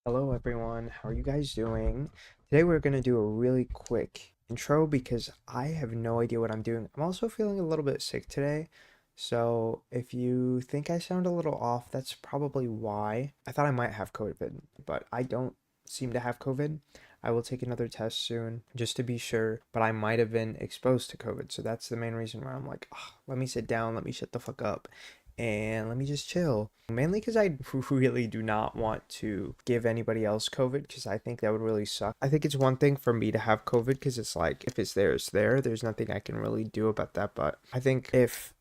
Hello everyone, how are you guys doing? Today we're going to do a really quick intro because I have no idea what I'm doing. I'm also feeling a little bit sick today, so if you think I sound a little off, that's probably why. I thought I might have COVID, but I don't seem to have COVID. I will take another test soon just to be sure, but I might have been exposed to COVID, so that's the main reason why I'm like, "Ugh, let me sit down, let me shut the fuck up, and let me just chill." Mainly because I really do not want to give anybody else COVID because I think that would really suck. I think it's one thing for me to have COVID because it's like, if it's there, it's there. There's nothing I can really do about that. But I think if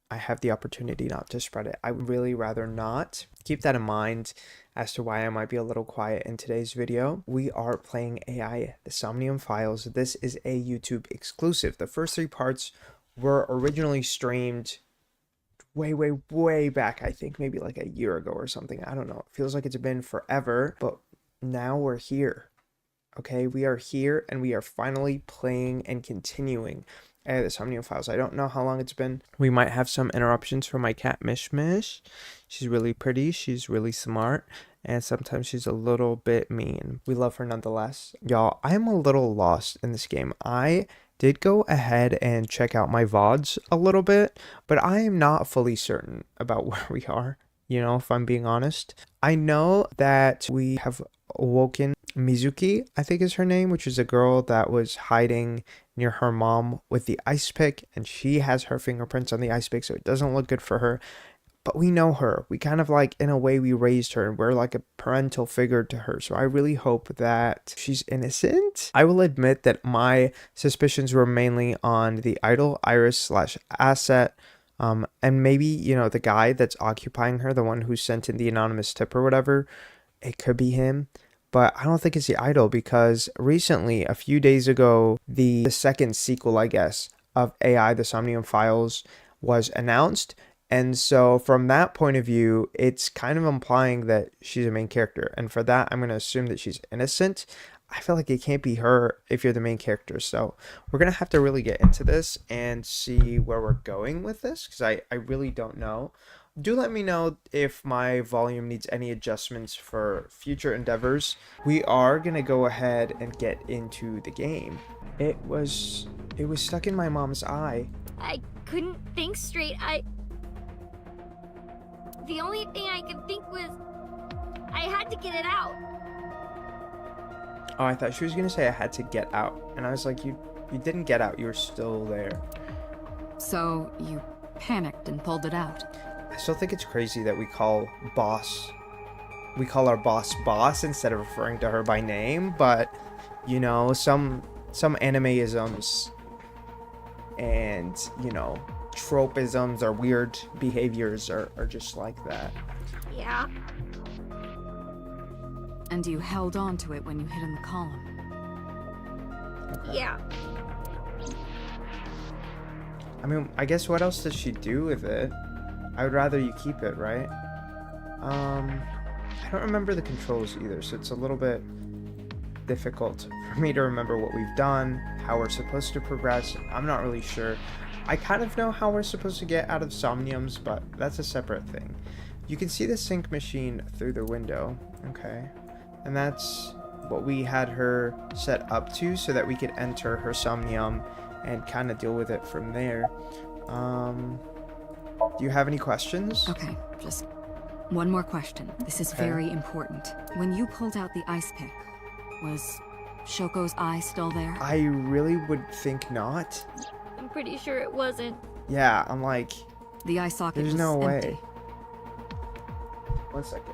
I have the opportunity not to spread it, I would really rather not. Keep that in mind as to why I might be a little quiet in today's video. We are playing AI, the Somnium Files. This is a YouTube exclusive. The first three parts were originally streamed way back. I think maybe like a year ago or something. I don't know. It feels like it's been forever, but now we're here. Okay, we are here and we are finally playing and continuing the Somnium Files. I don't know how long it's been. We might have some interruptions from my cat Mish Mish. She's really pretty, she's really smart, and sometimes she's a little bit mean. We love her nonetheless. Y'all, I am a little lost in this game. I did go ahead and check out my VODs a little bit, but I am not fully certain about where we are, if I'm being honest. I know that we have awoken Mizuki, I think is her name, which is a girl that was hiding near her mom with the ice pick, and she has her fingerprints on the ice pick, so it doesn't look good for her. But we know her. We kind of like, in a way, we raised her and we're like a parental figure to her. So I really hope that she's innocent. I will admit that my suspicions were mainly on the idol, Iris slash asset. And maybe, the guy that's occupying her, the one who sent in the anonymous tip or whatever, it could be him. But I don't think it's the idol because recently, a few days ago, the second sequel, I guess, of AI, the Somnium Files, was announced. And so from that point of view, it's kind of implying that she's a main character. And for that, I'm going to assume that she's innocent. I feel like it can't be her if you're the main character. So we're going to have to really get into this and see where we're going with this because I really don't know. Do let me know if my volume needs any adjustments for future endeavors. We are going to go ahead and get into the game. It was stuck in my mom's eye. I couldn't think straight. The only thing I could think was I had to get it out. Oh, I thought she was going to say I had to get out. And I was like, you didn't get out. You were still there. So you panicked and pulled it out. I still think it's crazy that we call our boss boss instead of referring to her by name. But, some anime-isms and, tropisms or weird behaviors are just like that. Yeah. And you held on to it when you hid in the column. Okay. Yeah. I mean, I guess what else does she do with it? I would rather you keep it, right? I don't remember the controls either, so it's a little bit difficult for me to remember what we've done, how we're supposed to progress. I'm not really sure. I kind of know how we're supposed to get out of Somniums, but that's a separate thing. You can see the sync machine through the window, okay? And that's what we had her set up to so that we could enter her Somnium and kind of deal with it from there. Do you have any questions? Okay, just one more question. This is very important. When you pulled out the ice pick, was Shoko's eye still there? I really would think not. I'm pretty sure it wasn't. Yeah, I'm like, The eye socket there's was no empty. way. 1 second.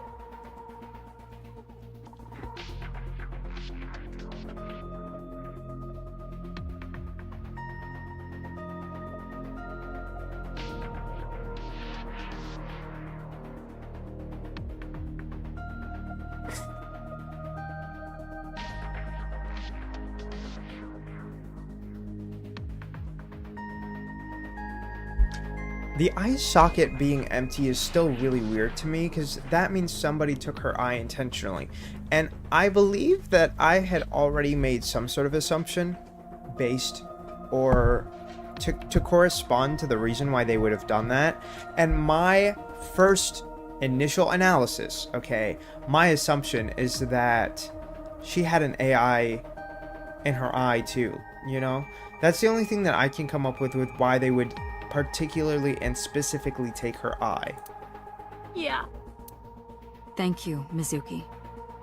The eye socket being empty is still really weird to me because that means somebody took her eye intentionally. And I believe that I had already made some sort of assumption based or to correspond to the reason why they would have done that. And my first initial analysis, okay, my assumption is that she had an AI in her eye too, you know? That's the only thing that I can come up with why they would particularly and specifically take her eye. Yeah. Thank you, Mizuki.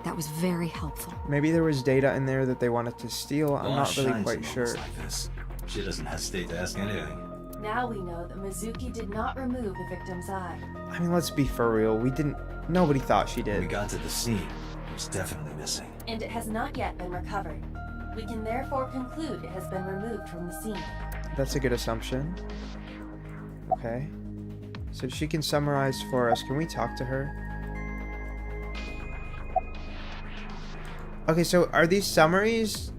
That was very helpful. Maybe there was data in there that they wanted to steal. I'm not really quite sure. Like this. She doesn't hesitate to ask anything. Now we know that Mizuki did not remove the victim's eye. I mean, let's be for real. Nobody thought she When we did. got to the scene, it was definitely missing. And it has not yet been recovered. We can therefore conclude it has been removed from the scene. That's a good assumption. Okay. So she can summarize for us. Can we talk to her? Okay, so are these summaries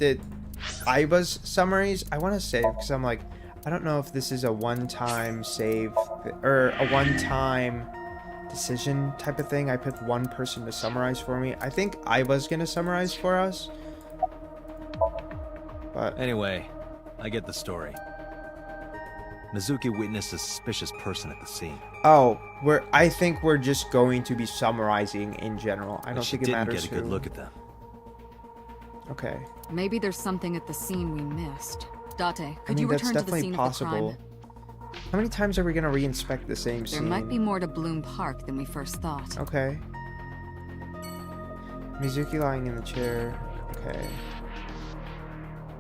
Aiba's summaries? I want to save because I'm like, I don't know if this is a one-time save or a one-time decision type of thing. I pick one person to summarize for me. I think Aiba's gonna summarize for us. But Anyway, I get the story. Mizuki witnessed a suspicious person at the scene. oh, I think we're just going to be summarizing in general. I And don't she think it didn't matters get a good who. look at them. Okay. Maybe there's something at the scene we missed. Date, could I mean, you that's return to the definitely scene possible. of the crime? How many times are we gonna re-inspect the same There scene? might be more to Bloom Park than we first thought. Okay. Mizuki lying in the chair. Okay.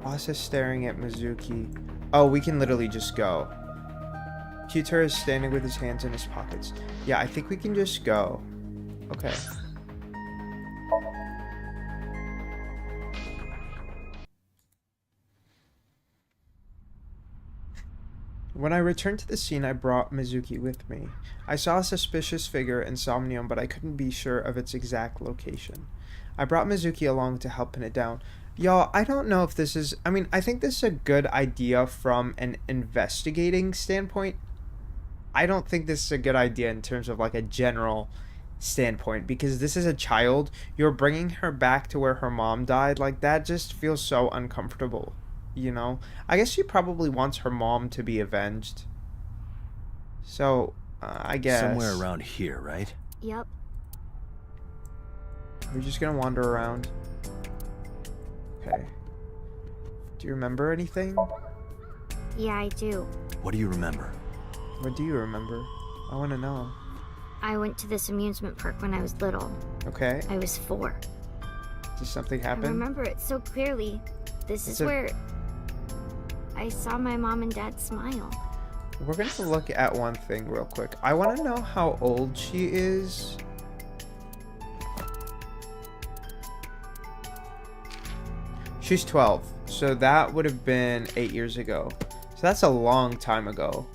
Boss is staring at Mizuki. Oh, we can literally just go. Kyuter is standing with his hands in his pockets. Yeah, I think we can just go. Okay. When I returned to the scene, I brought Mizuki with me. I saw a suspicious figure in Somnium, but I couldn't be sure of its exact location. I brought Mizuki along to help pin it down. Y'all, I don't know if this is... I mean, I think this is a good idea from an investigating standpoint. I don't think this is a good idea in terms of like a general standpoint, because this is a child. You're bringing her back to where her mom died. Like, that just feels so uncomfortable. You know, I guess she probably wants her mom to be avenged. So, I guess Somewhere around here, right? Yep. we're just gonna wander around. Okay. Do you remember anything? Yeah, I do. What do you remember? What do you remember? I want to know. I went to this amusement park when I was little. Okay. I was 4. Did something I happen? remember it so clearly. This It's is where I saw my mom and dad smile. We're gonna look at one thing real quick. I want to know how old she is. She's 12, so that would have been 8 years ago. So that's a long time ago.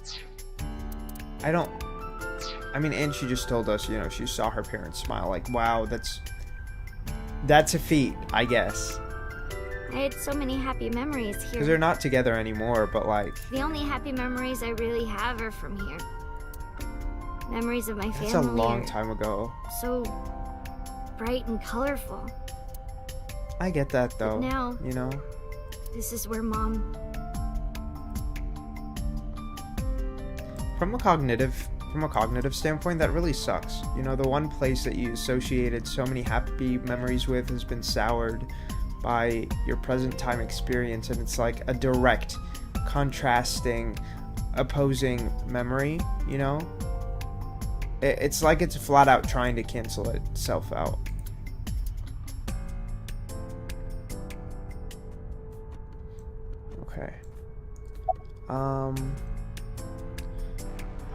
I mean, and she just told us, you know, she saw her parents smile. Like, wow, that's a feat, I guess. I had so many happy memories Because here. they're not together anymore, but like, The only happy memories I really have are from here. Memories of my family. that's a long are time ago. So bright and colorful. I get that though. now- You know? This is where Mom... From a cognitive standpoint, that really sucks. You know, the one place that you associated so many happy memories with has been soured by your present time experience, and it's like a direct, contrasting, opposing memory, you know? It's like it's flat out trying to cancel itself out. Okay. I'm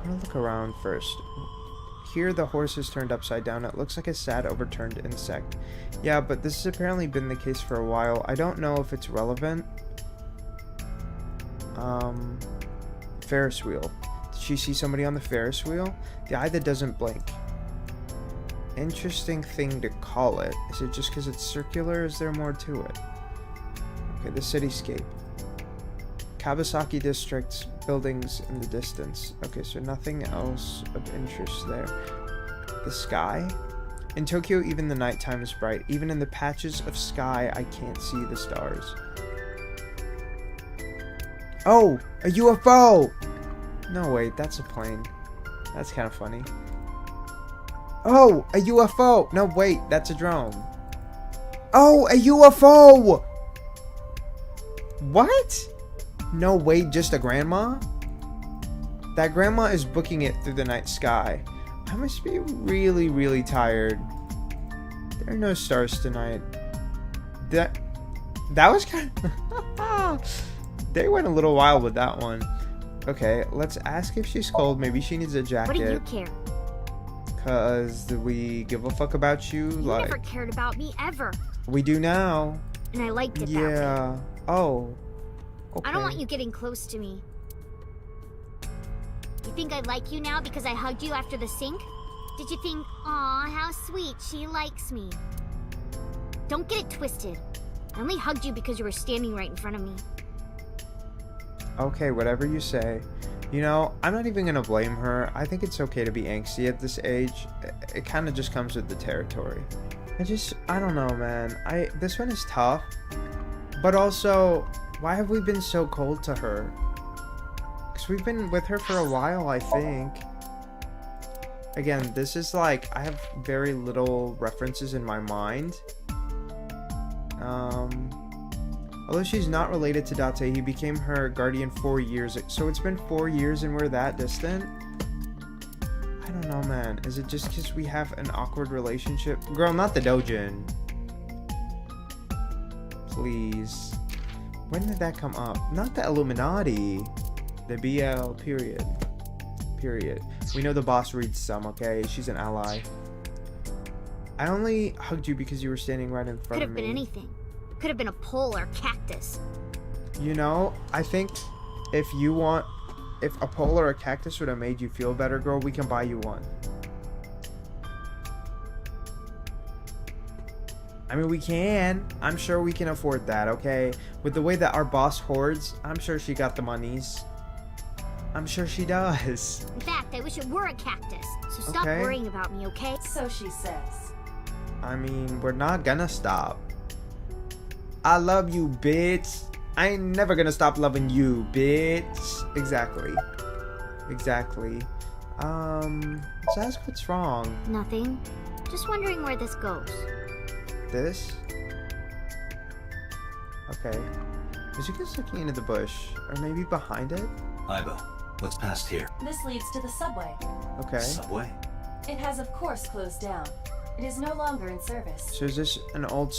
gonna look around first. Here the horse is turned upside down. It looks like a sad overturned insect. Yeah, but this has apparently been the case for a while. I don't know if it's relevant. Ferris wheel. Did she see somebody on the Ferris wheel? The eye that doesn't blink. Interesting thing to call it. Is it just because it's circular? Is there more to it? Okay, the cityscape. Kawasaki district's buildings in the distance. Okay, so nothing else of interest there. The sky? In Tokyo, even the nighttime is bright. Even in the patches of sky, I can't see the stars. Oh! A UFO! No, wait, that's a plane. That's kind of funny. Oh, a UFO! No, wait, that's a drone. Oh, a UFO! What? No, wait, just a grandma? That grandma is booking it through the night sky. I must be really, really tired. There are no stars tonight. That was kind of... They went a little wild with that one. Okay, let's ask if she's cold. Maybe she needs a jacket. What do you care? Cause we give a fuck about you. You Like, never cared about me ever. we do now. And I liked it that way. Yeah. Oh. Okay. I don't want you getting close to me. You think I like you now because I hugged you after the sink? Did you think, aw, how sweet, she likes me? Don't get it twisted. I only hugged you because you were standing right in front of me. Okay, whatever you say. You know, I'm not even gonna blame her. I think it's okay to be angsty at this age. It kind of just comes with the territory. I don't know, man. This one is tough. But also, why have we been so cold to her? Because we've been with her for a while, I think. Again, this is like, I have very little references in my mind. Although she's not related to Date, he became her guardian 4 years. So it's been 4 years and we're that distant? I don't know, man. Is it just because we have an awkward relationship? Girl, not the Dojin. Please. When did that come up? Not the Illuminati. The BL, period. Period. We know the boss reads some, okay? She's an ally. I only hugged you because you were standing right in front Could of have me. been anything. Could have been a pole or cactus. You know, I think if a pole or a cactus would have made you feel better, girl, we can buy you one. I mean, we can. I'm sure we can afford that, okay? With the way that our boss hoards, I'm sure she got the monies. I'm sure she does. In fact, I wish it were a cactus. So stop Okay. worrying about me, okay? So she says. I mean, we're not gonna stop. I love you, bitch. I ain't never gonna stop loving you, bitch. Exactly. Exactly. Let's ask what's wrong. Nothing. Just wondering where this goes. This? Okay. Mizuka's looking into the bush. Or maybe behind it? Aiba, what's past here? This leads to the subway. Okay. Subway? It has of course closed down. It is no longer in service. So is this an old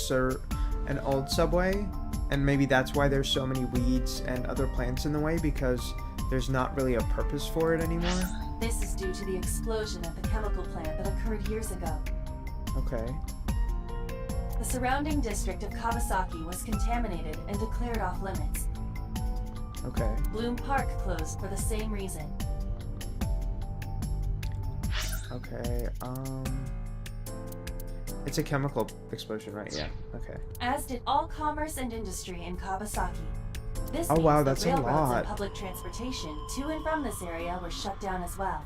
subway? And maybe that's why there's so many weeds and other plants in the way, because there's not really a purpose for it anymore? This is due to the explosion at the chemical plant that occurred years ago. Okay. The surrounding district of Kawasaki was contaminated and declared off limits. Okay. Bloom Park closed for the same reason. Okay, it's a chemical explosion, right? Yeah, okay. As did all commerce and industry in Kawasaki. This Oh, means wow, the that's a railroads lot. and public transportation to and from this area were shut down as well.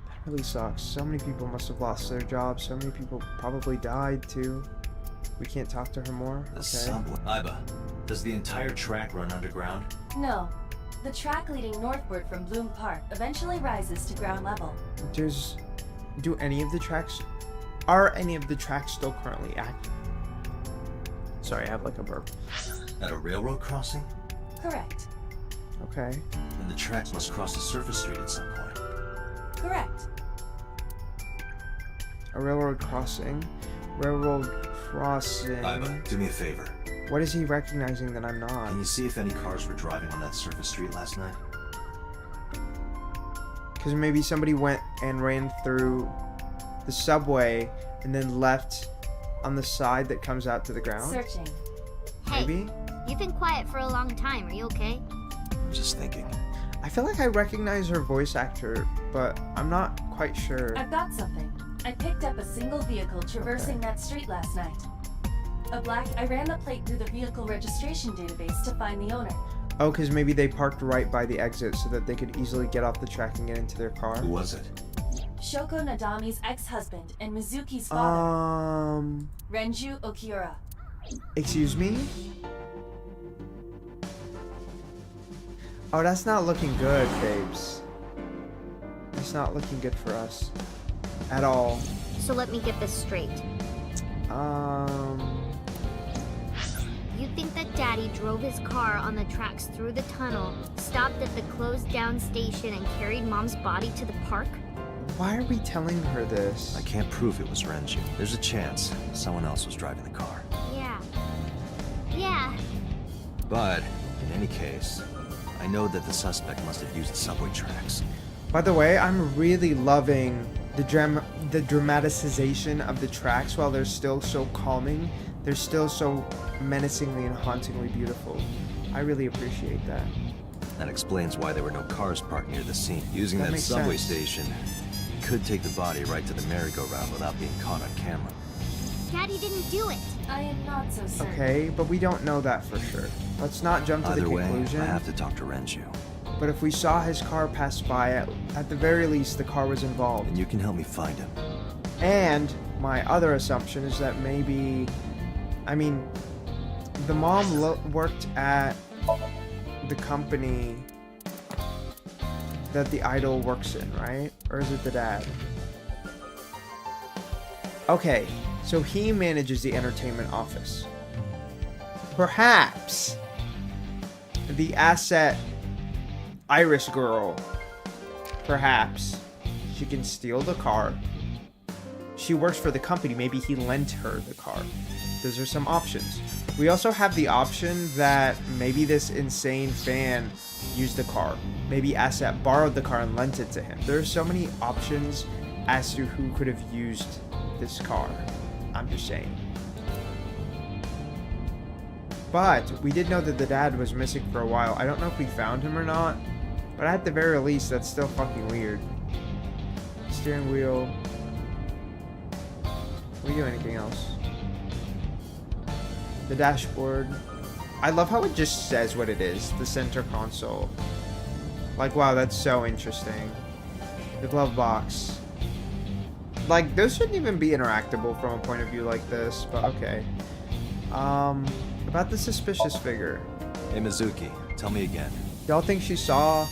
That really sucks. So many people must have lost their jobs. So many people probably died, too. We can't talk to her more? The Okay. subway. Aiba, does the entire track run underground? No. The track leading northward from Bloom Park eventually rises to ground level. Do any of the tracks... Are any of the tracks still currently active? Sorry, I have like a burp. At a railroad crossing? Correct. Okay. Then the tracks must cross a surface street at some point. Correct. A railroad crossing. Railroad crossing. Aiba, do me a favor. What is he recognizing that I'm not? Can you see if any cars were driving on that surface street last night? Because maybe somebody went and ran through the subway and then left on the side that comes out to the ground? Searching. Hey, Maybe? you've been quiet for a long time. Are you okay? I'm just thinking. I feel like I recognize her voice actor, but I'm not quite sure. I've got something. I picked up a single vehicle traversing that street last night. I ran the plate through the vehicle registration database to find the owner. Oh, because maybe they parked right by the exit so that they could easily get off the track and get into their car? Who was it? Shoko Nadami's ex-husband and Mizuki's father, Um, Renju Okiura. excuse me? Oh, that's not looking good, babes. It's not looking good for us. At all. So let me get this straight. You think that Daddy drove his car on the tracks through the tunnel, stopped at the closed down station, and carried Mom's body to the park? Why are we telling her this? I can't prove it was Renju. There's a chance someone else was driving the car. Yeah. Yeah. But, in any case, I know that the suspect must have used the subway tracks. By the way, I'm really loving the dramatization of the tracks. While they're still so calming, they're still so menacingly and hauntingly beautiful. I really appreciate that. That explains why there were no cars parked near the scene. Using That that makes subway sense. station, you could take the body right to the merry-go-round without being caught on camera. Daddy didn't do it. I am not so certain. Okay, but we don't know that for sure. Let's not jump to Either the way, conclusion. I have to talk to Renju. But if we saw his car pass by, at the very least, the car was involved. And you can help me find him. And my other assumption is that maybe, I mean, the mom worked at the company that the idol works in, right? Or is it the dad? Okay, so he manages the entertainment office. Perhaps the asset Iris girl, perhaps she can steal the car. She works for the company. Maybe he lent her the car. Those are some options. We also have the option that maybe this insane fan used the car. Maybe Asset borrowed the car and lent it to him. There are so many options as to who could have used this car. I'm just saying. But we did know that the dad was missing for a while. I don't know if we found him or not. But at the very least, that's still fucking weird. Steering wheel. We do anything else? The dashboard. I love how it just says what it is. The center console. Like, wow, that's so interesting. The glove box. Like, those shouldn't even be interactable from a point of view like this, but okay. About the suspicious figure. Hey, Mizuki, tell me again. Y'all think she saw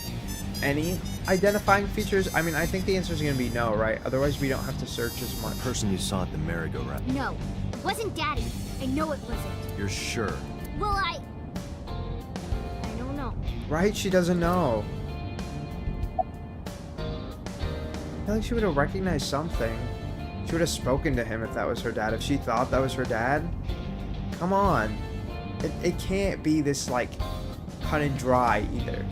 any identifying features? I mean, I think the answer is going to be no, right? Otherwise, we don't have to search as much. The person you saw at the merry-go-round. No, it wasn't Daddy. I know it wasn't. You're sure? Well, I don't know. Right? She doesn't know. I feel like she would have recognized something. She would have spoken to him if that was her dad. If she thought that was her dad. Come on. It can't be this, like, cut and dry either.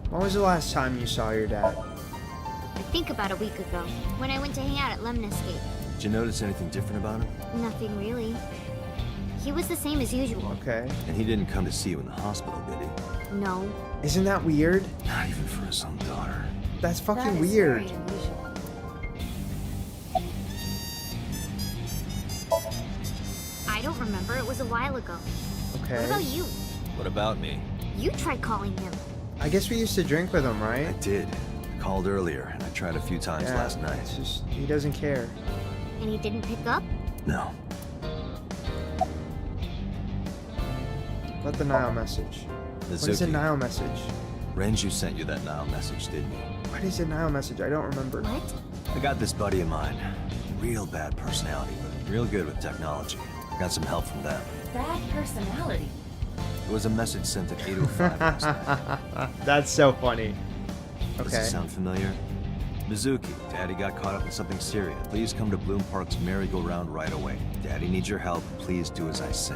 When was the last time you saw your dad? I think about a week ago, when I went to hang out at Lemniscape. Did you notice anything different about him? Nothing really. He was the same as usual. Okay. And he didn't come to see you in the hospital, did he? No. Isn't that weird? Not even for his own daughter. That's fucking That is weird. very unusual. I don't remember. It was a while ago. What about Okay. you? What about me? You tried calling him. I guess we used to drink with him, I right? did. I called earlier, and I tried a few times last night. It's just, he doesn't care. And he didn't pick up? No. What the Nile message? What is a Mizuki, Nile message? Renju sent you that Nile message, didn't he? What is a Nile message? I don't remember. What? I got this buddy of mine. Real bad personality, but real good with technology. Got some help from them. Bad personality. It was a message sent at 8:05 last night. That's so funny. Does Okay. this sound familiar? Mizuki, Daddy got caught up in something serious. Please come to Bloom Park's merry-go-round right away. Daddy needs your help. Please do as I say.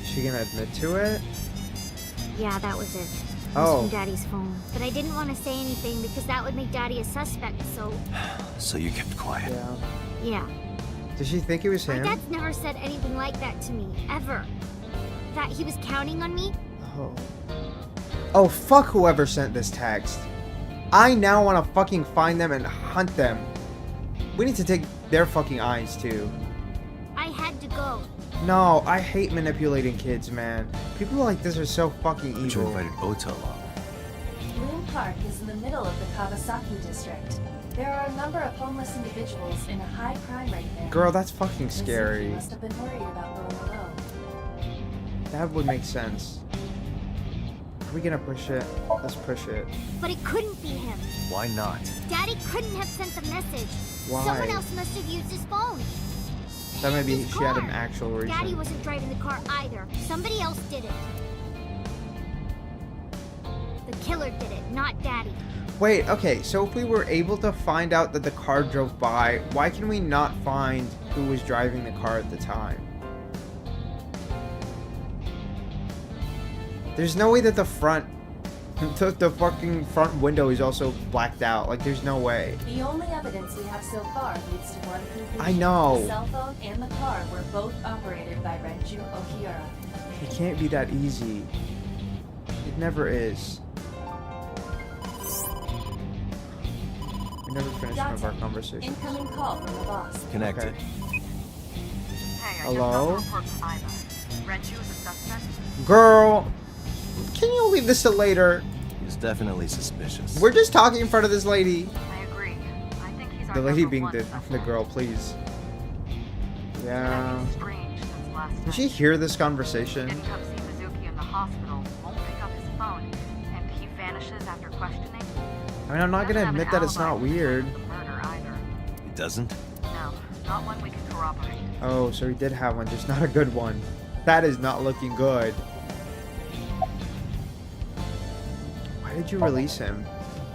Is she gonna admit to it? Yeah, that was it. It was Oh. from Daddy's phone. But I didn't want to say anything because that would make Daddy a suspect, so... So you kept quiet. Yeah. Yeah. Did she think it was My him? dad's never said anything like that to me, ever. That he was counting on me? Oh. Oh, fuck whoever sent this text. I now want to fucking find them and hunt them. We need to take their fucking eyes, too. I had to go. No, I hate manipulating kids, man. People like this are so fucking But you evil. invited Ota along. Bloom Park is in the middle of the Kawasaki district. There are a number of homeless individuals in a high crime rate there. Girl, that's fucking Mizuki scary. must have been worried about going alone. That would make sense. Are we gonna push it? Let's push it. But it couldn't be him. Why not? Daddy couldn't have sent the message. Why? Someone else must have used his phone. That maybe His she had an car. actual reason. Daddy wasn't driving the car either. Somebody else did it. The killer did it, not Daddy. Wait, okay, so if we were able to find out that the car drove by, why can we not find who was driving the car at the time? There's no way that the fucking front window is also blacked out. Like, there's no way. The only evidence we have so far leads to one conclusion. I know. The cell phone and the car were both operated by Renju Okiura. It can't be that easy. It never is. We never finished one of our conversations. Incoming call from the boss. Connected. Okay. Hey, I Hello? just got a report from Iva. Renju is a suspect? Girl, can you leave this to later? He's definitely suspicious. We're just talking in front of this lady. I agree. I think he's our The lady number being one the suspect. girl, please. It's Yeah. been strange since last Did night. she hear this He conversation? didn't come see Mizuki in the hospital, won't pick up his phone, and he vanishes after questioning. I mean, I'm not Doesn't gonna have an admit that it's alibi not for the weird. time of the murder either. He doesn't? No, not one we can corroborate. Oh, so he did have one, just not a good one. That is not looking good. Why did you release him?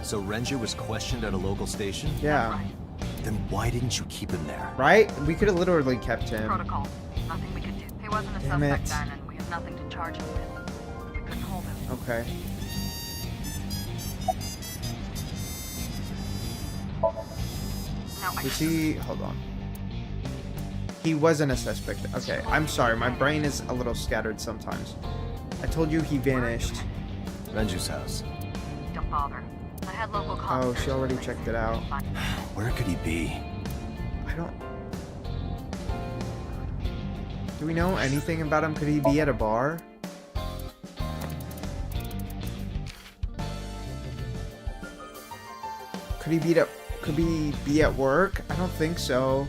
So Renju was questioned at a local station? Yeah, Right. Then why didn't you keep him there? right? We could have literally kept him. Protocol. Nothing we could do. He wasn't a Damn suspect it. then, and we have nothing to charge him with. We couldn't hold him. Okay. No, I Was he... Hold on. He wasn't a suspect. Okay, I'm sorry. My brain is a little scattered sometimes. I told you he vanished. Renju's house. Don't bother. I had local Oh, she already checked it out. Where could he be? I don't... Do we know anything about him? Could he be at a bar? Could he be at work? I don't think so.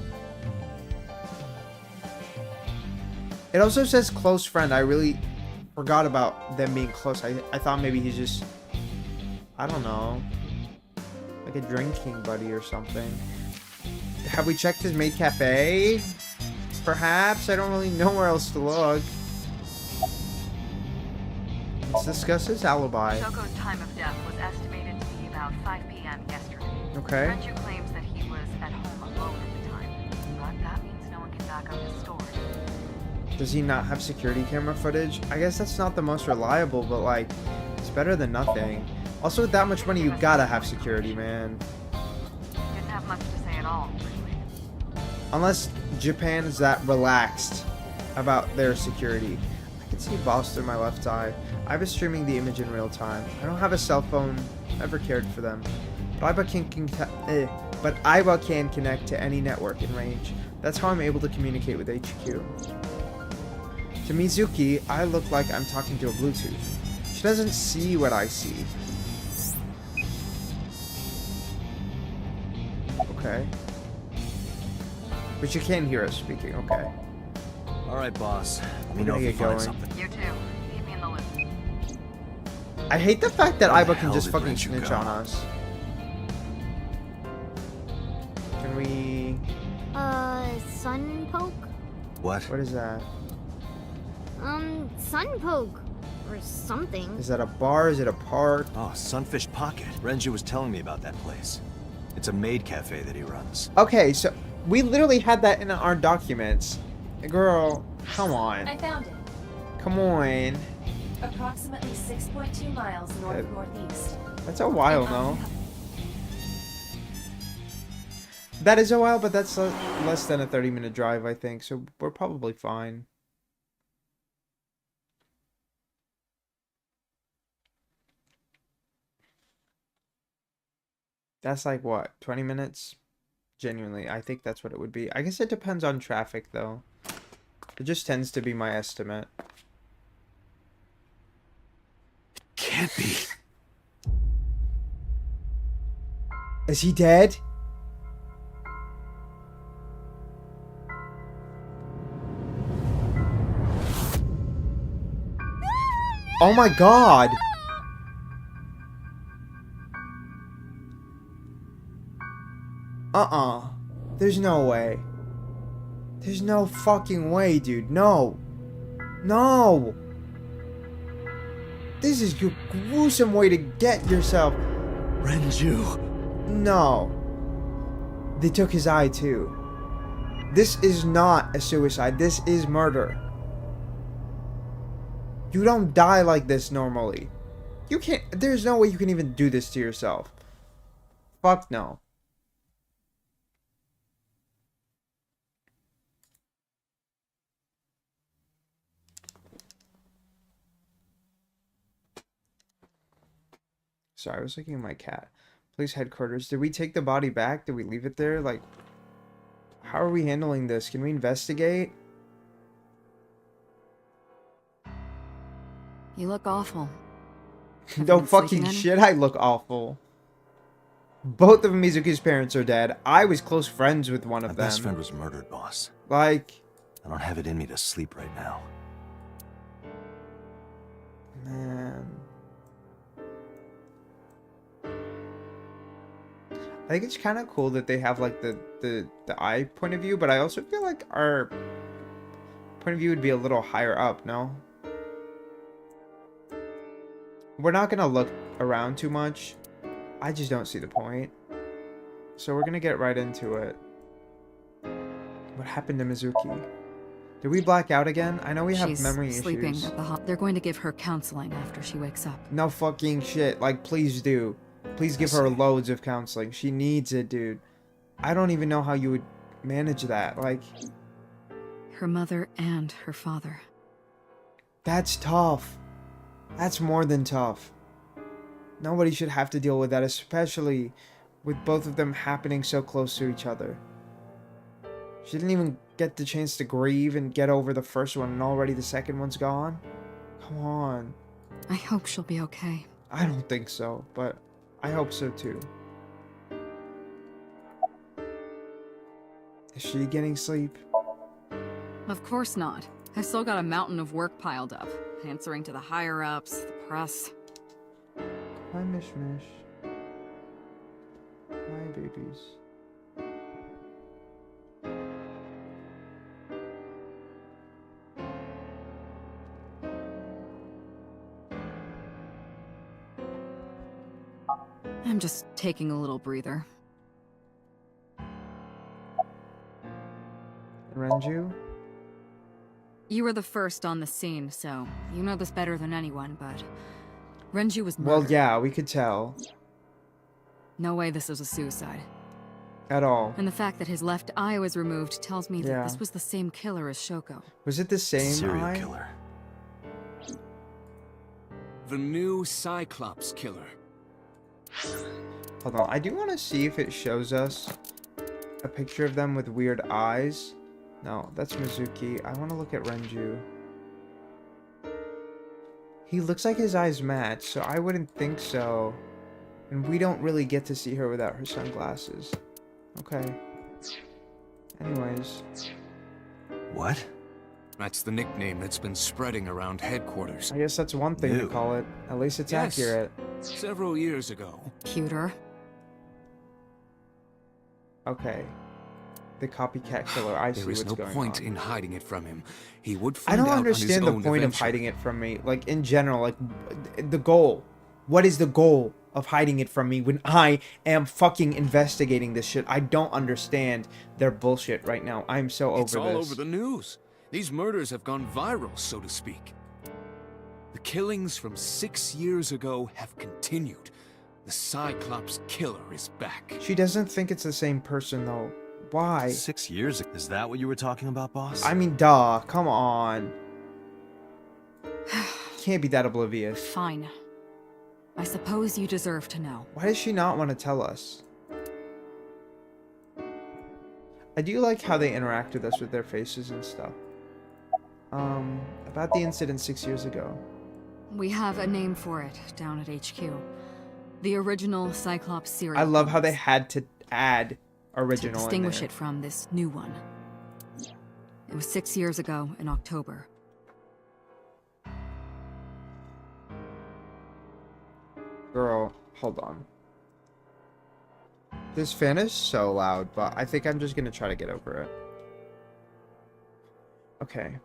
It also says close friend. I really forgot about them being close. I thought maybe he's just, I don't know, like a drinking buddy or something. Have we checked his maid cafe? Perhaps? I don't really know where else to look. Let's discuss his alibi. Shoko's time of death was estimated to be about 5 p.m. yesterday. Okay. Renju claims that he was at home alone at the time, but that means no one can back up his story. Does he not have security camera footage? I guess that's not the most reliable, but like, it's better than nothing. Also, with that much money, you gotta have security, man. Didn't have much to say at all, really. Unless Japan is that relaxed about their security. I can see boss through my left eye. I was streaming the image in real time. I don't have a cell phone. Never cared for them. But Iva can connect to any network in range. That's how I'm able to communicate with HQ. To Mizuki, I look like I'm talking to a Bluetooth. She doesn't see what I see. Okay. But you can hear us speaking, okay. Alright, boss. Let me We're know gonna if you get find going. something. You too. Keep me in the loop. I hate the fact that Where Iva the can hell just did fucking Renju snitch go? on us. Can we... Sun poke? What? What is that? Sun poke. Or something. Is that a bar? Is it a park? Oh, Sunfish Pocket. Renju was telling me about that place. It's a maid cafe that he runs. Okay, so we literally had that in our documents. Girl, come on. I found it. Come on. Approximately 6.2 miles north-northeast. That's a while, no? That is a while, but that's less than a 30-minute drive, I think, so we're probably fine. That's like, what, 20 minutes? Genuinely, I think that's what it would be. I guess it depends on traffic, though. It just tends to be my estimate. Can't be. Is he dead? Oh my god! There's no way. There's no fucking way, dude. No. No. This is a gruesome way to get yourself. Renju. No. They took his eye too. This is not a suicide. This is murder. You don't die like this normally. You can't. There's no way you can even do this to yourself. Fuck no. Sorry, I was looking at my cat. Police headquarters. Did we take the body back? Did we leave it there? Like, how are we handling this? Can we investigate? You look awful. No been fucking sleeping any? shit, I look awful. Both of Mizuki's parents are dead. I was close friends with one My of best them. friend was murdered, boss. Like, I don't have it in me to sleep right now. man. I think it's kind of cool that they have like the eye point of view, but I also feel like our point of view would be a little higher up, no? We're not gonna look around too much. I just don't see the point. So we're gonna get right into it. What happened to Mizuki? Did we black out again? I know we have She's memory sleeping issues. at the They're going to give her counseling after she wakes up. No fucking shit. Like, please do. Please give her loads of counseling. She needs it, dude. I don't even know how you would manage that. Like, Her mother and her father. that's tough. That's more than tough. Nobody should have to deal with that, especially with both of them happening so close to each other. She didn't even get the chance to grieve and get over the first one, and already the second one's gone? Come on. I hope she'll be okay. I don't think so, but I hope so too. Is she getting sleep? Of course not. I've still got a mountain of work piled up. Answering to the higher-ups, the press. Hi, Mish Mish. Hi, babies. I'm just taking a little breather. Renju? You were the first on the scene, so you know this better than anyone, but Renju was Well, murdered. yeah, we could tell. No way this was a suicide. At all. And the fact that his left eye was removed tells me Yeah. that this was the same killer as Shoko. Was it the same Serial eye? killer. The new Cyclops killer. Hold on, I do want to see if it shows us a picture of them with weird eyes. No, that's Mizuki. I want to look at Renju. He looks like his eyes match, so I wouldn't think so. And we don't really get to see her without her sunglasses. Okay. Anyways. What? That's the nickname that's been spreading around headquarters. I guess that's one thing to Ew. call it. At least it's Yes. accurate. Several years ago, Cuter. Okay. The copycat killer. I see there is what's no going point on. in hiding it from him. He would I find don't out understand on the his own point of eventually. hiding it from me. Like, in general, like, the goal. What is the goal of hiding it from me when I am fucking investigating this shit? I don't understand their bullshit right now. I'm so over It's all this. over the news. These murders have gone viral, so to speak. The killings from 6 years ago have continued. The Cyclops killer is back. She doesn't think it's the same person, though. Why? 6 years ago. Is that what you were talking about, boss? I mean, duh. Come on. Can't be that oblivious. Fine. I suppose you deserve to know. Why does she not want to tell us? I do like how they interact with us with their faces and stuff. About the incident 6 years ago. We have a name for it down at HQ. The original Cyclops serial I love how they killers. had to add To original distinguish in there. it from this new one. It was 6 years ago in October. Girl, hold on. This fan is so loud, but I think I'm just gonna try to get over it. Okay.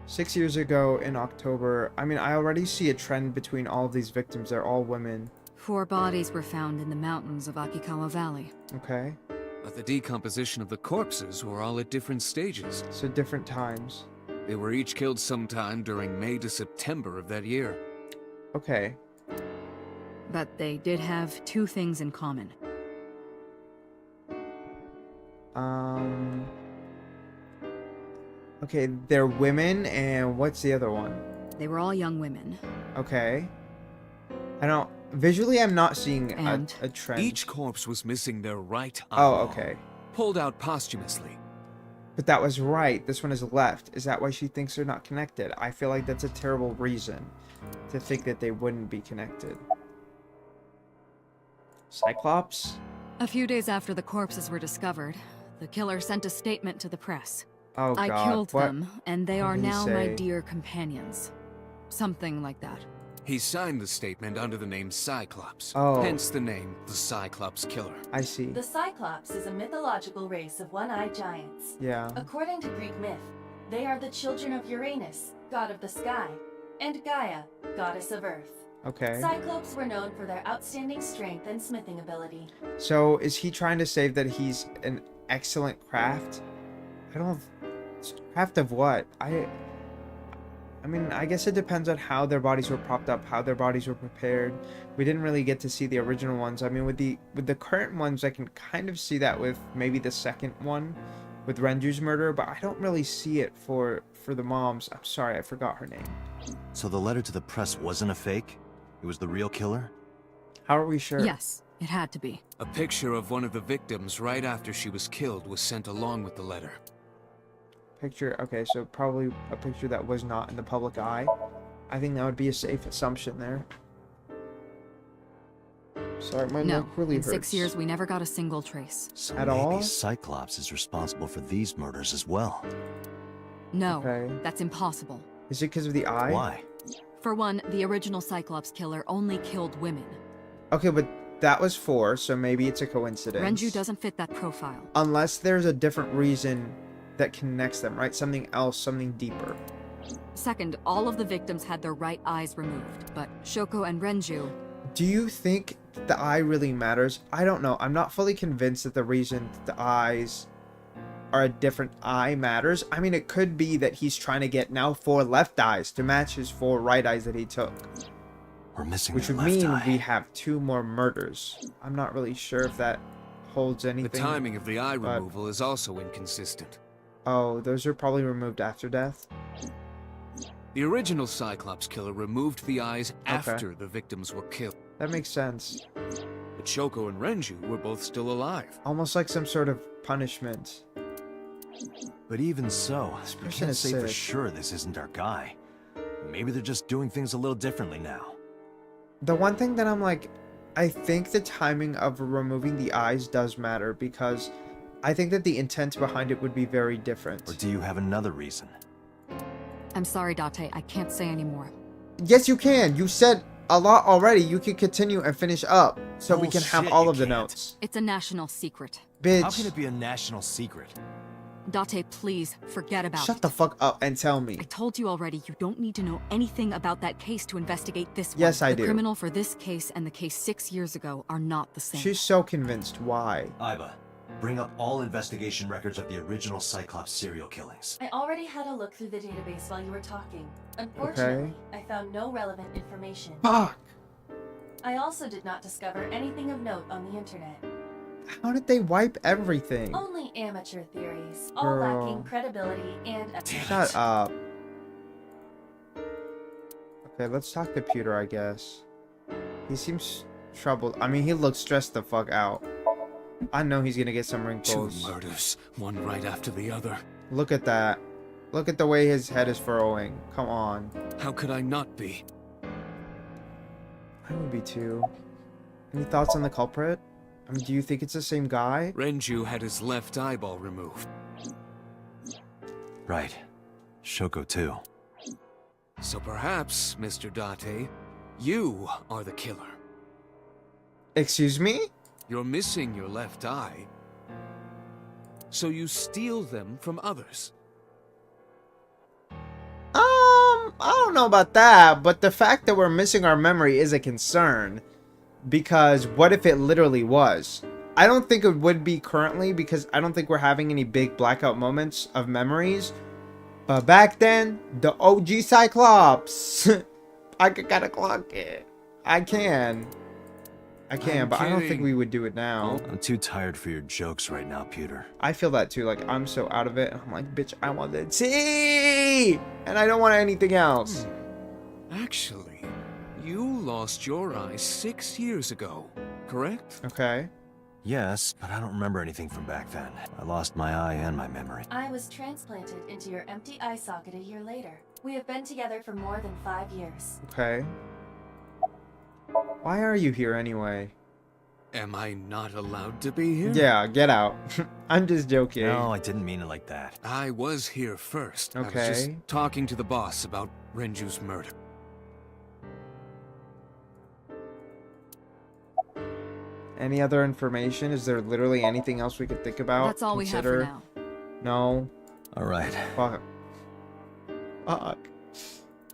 6 years ago in October, I mean, I already see a trend between all of these victims. They're all women. 4 bodies were found in the mountains of Akikawa Valley. Okay. But the decomposition of the corpses were all at different stages. So different times. They were each killed sometime during May to September of that year. Okay. But they did have 2 things in common. Okay, they're women, and what's the other one? They were all young women. Okay. I don't... Visually, I'm not seeing And a trend. Each corpse was missing their right Oh, eyeball. okay. Pulled out posthumously. But that was right. This one is left. Is that why she thinks they're not connected? I feel like that's a terrible reason to think that they wouldn't be connected. Cyclops? A few days after the corpses were discovered, the killer sent a statement to the press. Oh, God. I killed what? them, and they What are did he now my say? dear companions. Something like that. He signed the statement under the name Cyclops. Oh. Hence the name, the Cyclops Killer. I see. The Cyclops is a mythological race of one-eyed giants. Yeah. According to Greek myth, they are the children of Uranus, god of the sky, and Gaia, goddess of earth. Okay. Cyclops were known for their outstanding strength and smithing ability. So, is he trying to say that he's an excellent craft? I don't... Craft of what? I mean, I guess it depends on how their bodies were propped up, how their bodies were prepared. We didn't really get to see the original ones. I mean, with the current ones, I can kind of see that with maybe the second one, with Renju's murder, but I don't really see it for the moms. I'm sorry, I forgot her name. So the letter to the press wasn't a fake? It was the real killer? How are we sure? Yes, it had to be. A picture of one of the victims right after she was killed was sent along with the letter. Picture, okay, so probably a picture that was not in the public eye. I think that would be a safe assumption there. Sorry, my No, neck really in hurts. 6 years we never got a single trace. So At maybe all? Cyclops is responsible for these murders as well. No, Okay. that's impossible. Is it because of the eye? Why? For one, the original Cyclops killer only killed women. Okay, but that was 4, so maybe it's a coincidence. Renju doesn't fit that profile. Unless there's a different reason that connects them, right? Something else, something deeper. Second, all of the victims had their right eyes removed, but Shoko and Renju... Do you think that the eye really matters? I don't know. I'm not fully convinced that the reason the eyes are a different eye matters. I mean, it could be that he's trying to get now 4 left eyes to match his 4 right eyes that he took. We're missing Which their would left mean eye. we have 2 more murders. I'm not really sure if that holds anything. The timing of the eye but- removal is also inconsistent. Oh, those are probably removed after death? The original Cyclops killer removed the eyes after the victims were killed. That makes sense. But Shoko and Renju were both still alive. Almost like some sort of punishment. But even so, we person can't is say for sick. sure this isn't our guy. Maybe they're just doing things a little differently now. The one thing that I'm like, I think the timing of removing the eyes does matter, because I think that the intent behind it would be very different. Or do you have another reason? I'm sorry, Date, I can't say anymore. Yes, you can. You said a lot already. You can continue and finish up so we can have Bullshit, all you of the can't. notes. It's a national secret. Bitch, How can it be a national secret? Date, please, forget about shut it. the fuck up and tell me. I told you already, you don't need to know anything about that case to investigate this one. Yes, I The do. criminal for this case and the case 6 years ago are not the same. She's so convinced. Why? Iba, bring up all investigation records of the original Cyclops serial killings. I already had a look through the database while you were talking. Unfortunately, I found no relevant information. Fuck. I also did not discover anything of note on the internet. How did they wipe everything? Only amateur theories, all Girl. lacking credibility and Shut up. Okay, let's talk to Peter, I guess. He seems troubled. I mean, he looks stressed the fuck out. I know he's gonna get some 2 wrinkles. murders, one right after the other. Look at that. Look at the way his head is furrowing. Come on. How could I not be? I would be too. Any thoughts on the culprit? I mean, do you think it's the same guy? Renju had his left eyeball removed. Right. Shoko too. So perhaps, Mr. Date, you are the killer. Excuse me? You're missing your left eye. So you steal them from others. I don't know about that, but the fact that we're missing our memory is a concern. Because what if it literally was? I don't think it would be currently, because I don't think we're having any big blackout moments of memories. But back then, the OG Cyclops. I could kind of clock it. I can, but I don't think we would do it now. I'm too tired for your jokes right now, Peter. I feel that too. Like, I'm so out of it. I'm like, bitch, I want the tea! And I don't want anything else. Actually, you lost your eye 6 years ago, correct? Okay. Yes, but I don't remember anything from back then. I lost my eye and my memory. I was transplanted into your empty eye socket a year later. We have been together for more than 5 years. Okay. Why are you here anyway? Am I not allowed to be here? Yeah, get out. I'm just joking. No, I didn't mean it like that. I was here first. Okay. I was just talking to the boss about Renju's murder. Any other information? Is there literally anything else we could think about? That's all we have for now. No. All right. Fuck. Fuck.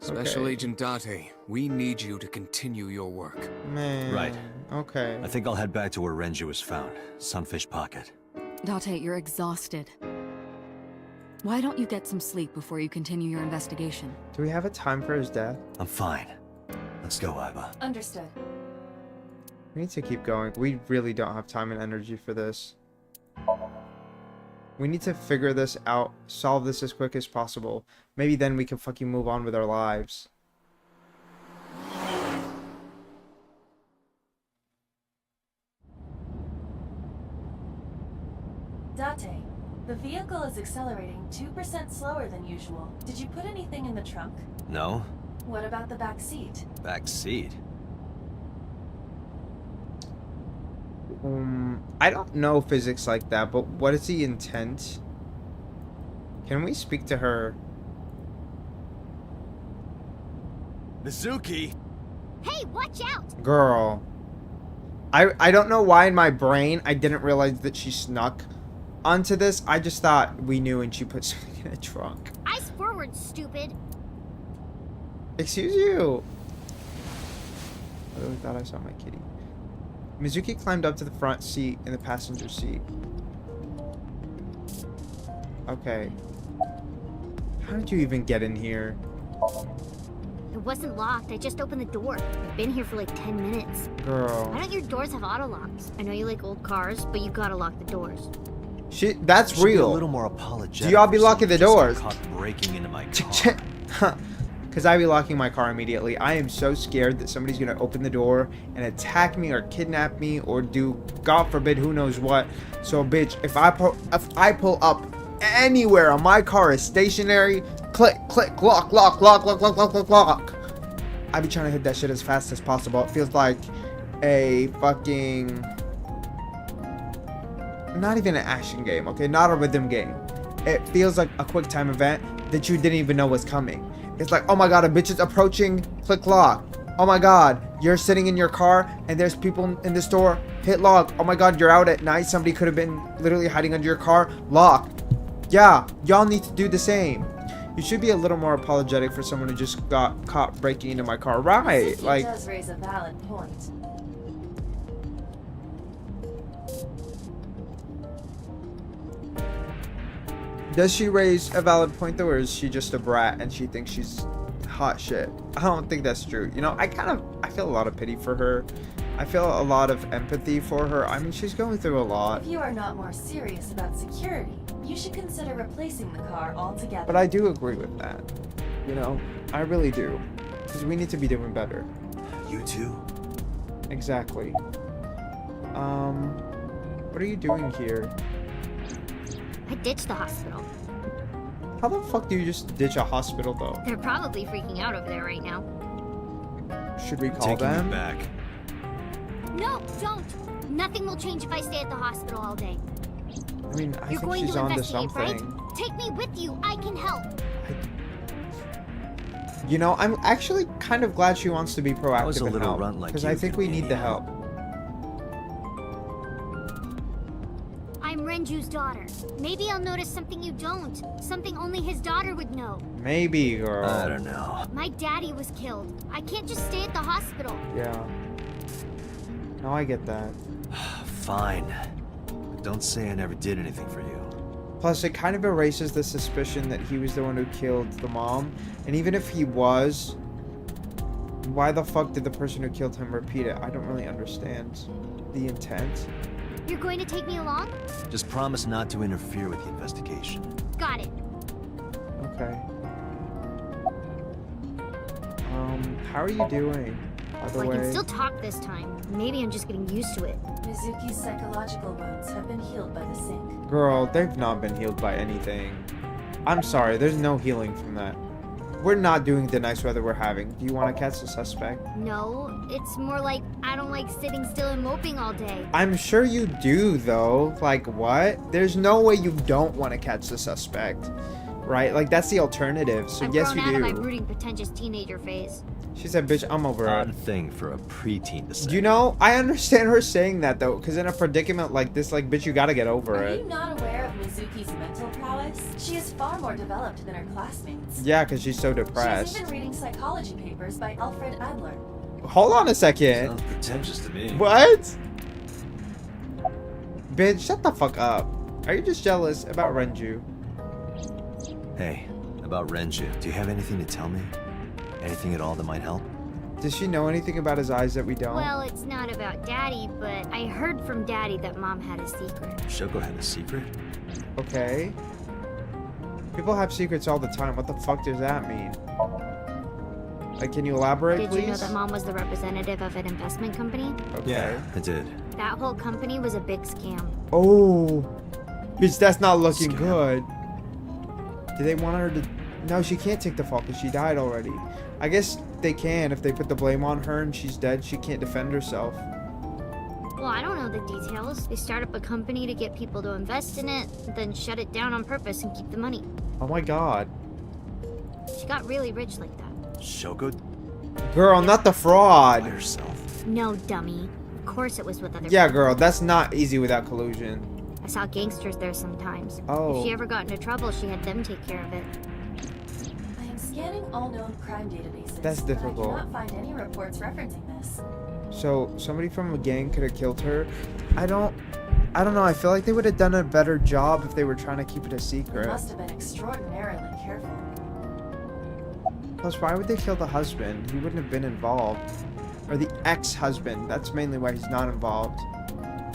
Special Okay. Agent Date, we need you to continue your work. Man. Right. Okay. I think I'll head back to where Renju was found. Sunfish Pocket. Date, you're exhausted. Why don't you get some sleep before you continue your investigation? Do we have a time for his death? I'm fine. Let's go, Iva. Understood. We need to keep going. We really don't have time and energy for this. We need to figure this out, solve this as quick as possible. Maybe then we can fucking move on with our lives. Date, the vehicle is accelerating 2% slower than usual. Did you put anything in the trunk? No? What about the back seat? Back seat. I don't know physics like that, but what is the intent? Can we speak to her? Mizuki! Hey, watch out! Girl. I don't know why in my brain I didn't realize that she snuck onto this. I just thought we knew and she put something in a trunk. Eyes forward, stupid. Excuse you. I really thought I saw my kitty. Mizuki climbed up to the front seat in the passenger seat. Okay. How did you even get in here? It wasn't locked. I just opened the door. I've been here for like 10 minutes. Girl. Why don't your doors have auto locks? I know you like old cars, but you gotta lock the doors. That's Should be a real. little more apologetic. Do y'all be for locking the someone just doors? got Caught breaking into my car. Because I be locking my car immediately. I am so scared that somebody's going to open the door and attack me or kidnap me or do, God forbid, who knows what. So, bitch, if I pull up anywhere and my car is stationary, click, click, lock, lock, lock, lock, lock, lock, lock, lock. I be trying to hit that shit as fast as possible. It feels like a fucking... Not even an action game, okay? Not a rhythm game. It feels like a quick time event that you didn't even know was coming. It's like, oh my god, a bitch is approaching, click lock. Oh my god, you're sitting in your car and there's people in the store, hit lock. Oh my god, you're out at night, somebody could have been literally hiding under your car, lock. Yeah, y'all need to do the same. You should be a little more apologetic for someone who just got caught breaking into my car, right? It Like, does raise a valid point. does she raise a valid point though, or is she just a brat and she thinks she's hot shit? I don't think that's true. You know, I feel a lot of pity for her. I feel a lot of empathy for her. I mean, she's going through a lot. If you are not more serious about security, you should consider replacing the car altogether. But I do agree with that. You know, I really do. Because we need to be doing better. You too? Exactly. What are you doing here? I ditched the hospital. How the fuck do you just ditch a hospital though? They're probably freaking out over there right now. Should we call Taking them? you back. No, don't! Nothing will change if I stay at the hospital all day. I mean, I You're think going she's to on to investigate, something. right? Take me with you. I can help. You know, I'm actually kind of glad she wants to be proactive was a and little help. runt like Because you I think could we be, need the yeah. help. Renju's daughter. Maybe I'll notice something you don't. Something only his daughter would know. Maybe, girl. I don't know. My daddy was killed. I can't just stay at the hospital. Yeah. No, I get that. Fine. But don't say I never did anything for you. Plus, it kind of erases the suspicion that he was the one who killed the mom. And even if he was, why the fuck did the person who killed him repeat it? I don't really understand the intent. You're going to take me along? Just promise not to interfere with the investigation. Got it. Okay. How are you doing, by the Well, I way? can still talk this time. Maybe I'm just getting used to it. Mizuki's psychological wounds have been healed by the sink. Girl, they've not been healed by anything. I'm sorry, there's no healing from that. We're not doing the nice weather we're having. Do you want to catch the suspect? No, it's more like I don't like sitting still and moping all day. I'm sure you do, though. Like, what? There's no way you don't want to catch the suspect. Right? Like, that's the alternative. So, I've yes, grown you out of my do. brooding, pretentious teenager phase. She said, bitch, I'm over it. Odd thing for a preteen to say. You know, I understand her saying that, though, because in a predicament like this, like, bitch, you gotta get over Are it. you not aware of Mizuki's mental prowess? She is far more developed than her classmates. Yeah, because she's so She's depressed. even reading psychology papers by Alfred Adler. Hold on a second. Sounds pretentious to me. What? Bitch, shut the fuck up. Are you just jealous about Renju? Hey, about Renju, do you have anything to tell me? Anything at all that might help? Does she know anything about his eyes that we don't? Well, it's not about Daddy, but I heard from Daddy that Mom had a secret. Shoko had a secret? Okay. People have secrets all the time. What the fuck does that mean? Like, can you elaborate, Did please? you know that Mom was the representative of an investment company? Okay. Yeah, I did. That whole company was a big scam. Oh. Bitch, that's not looking Scam. good. Do they want her to... No, she can't take the fall because she died already. I guess they can if they put the blame on her and she's dead. She can't defend herself. Well, I don't know the details. They start up a company to get people to invest in it, then shut it down on purpose and keep the money. Oh my god. She got really rich like that. Shoko Girl, not the by fraud. herself? No, dummy. Of course it was with other Yeah, people. girl, that's not easy without collusion. I saw gangsters there sometimes. Oh. If she ever got into trouble, she had them take care of it. I am scanning all known crime databases. That's but difficult. I cannot find any reports referencing this. So, somebody from a gang could have killed her. I don't know. I feel like they would have done a better job if they were trying to keep it a They secret. must have been extraordinarily careful. Plus, why would they kill the husband? He wouldn't have been involved. Or the ex-husband. That's mainly why he's not involved.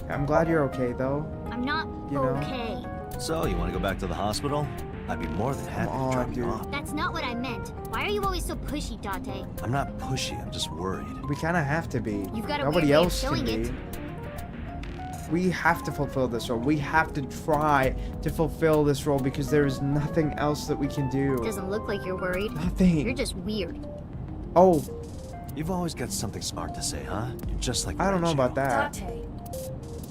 I'm glad you're okay, though. I'm not You know? okay. So, you want to go back to the hospital? I'd be more than happy on, to drop you dude. off. That's not what I meant. Why are you always so pushy, Date? I'm not pushy, I'm just worried. We kind of have to be. You've got a Nobody weird way of else can showing be. it. We have to fulfill this role. We have to try to fulfill this role because there is nothing else that we can do. Doesn't look like you're worried. Nothing. You're just weird. Oh, You've always got something smart to say, huh? You're just like I don't know Renju. about that. Date.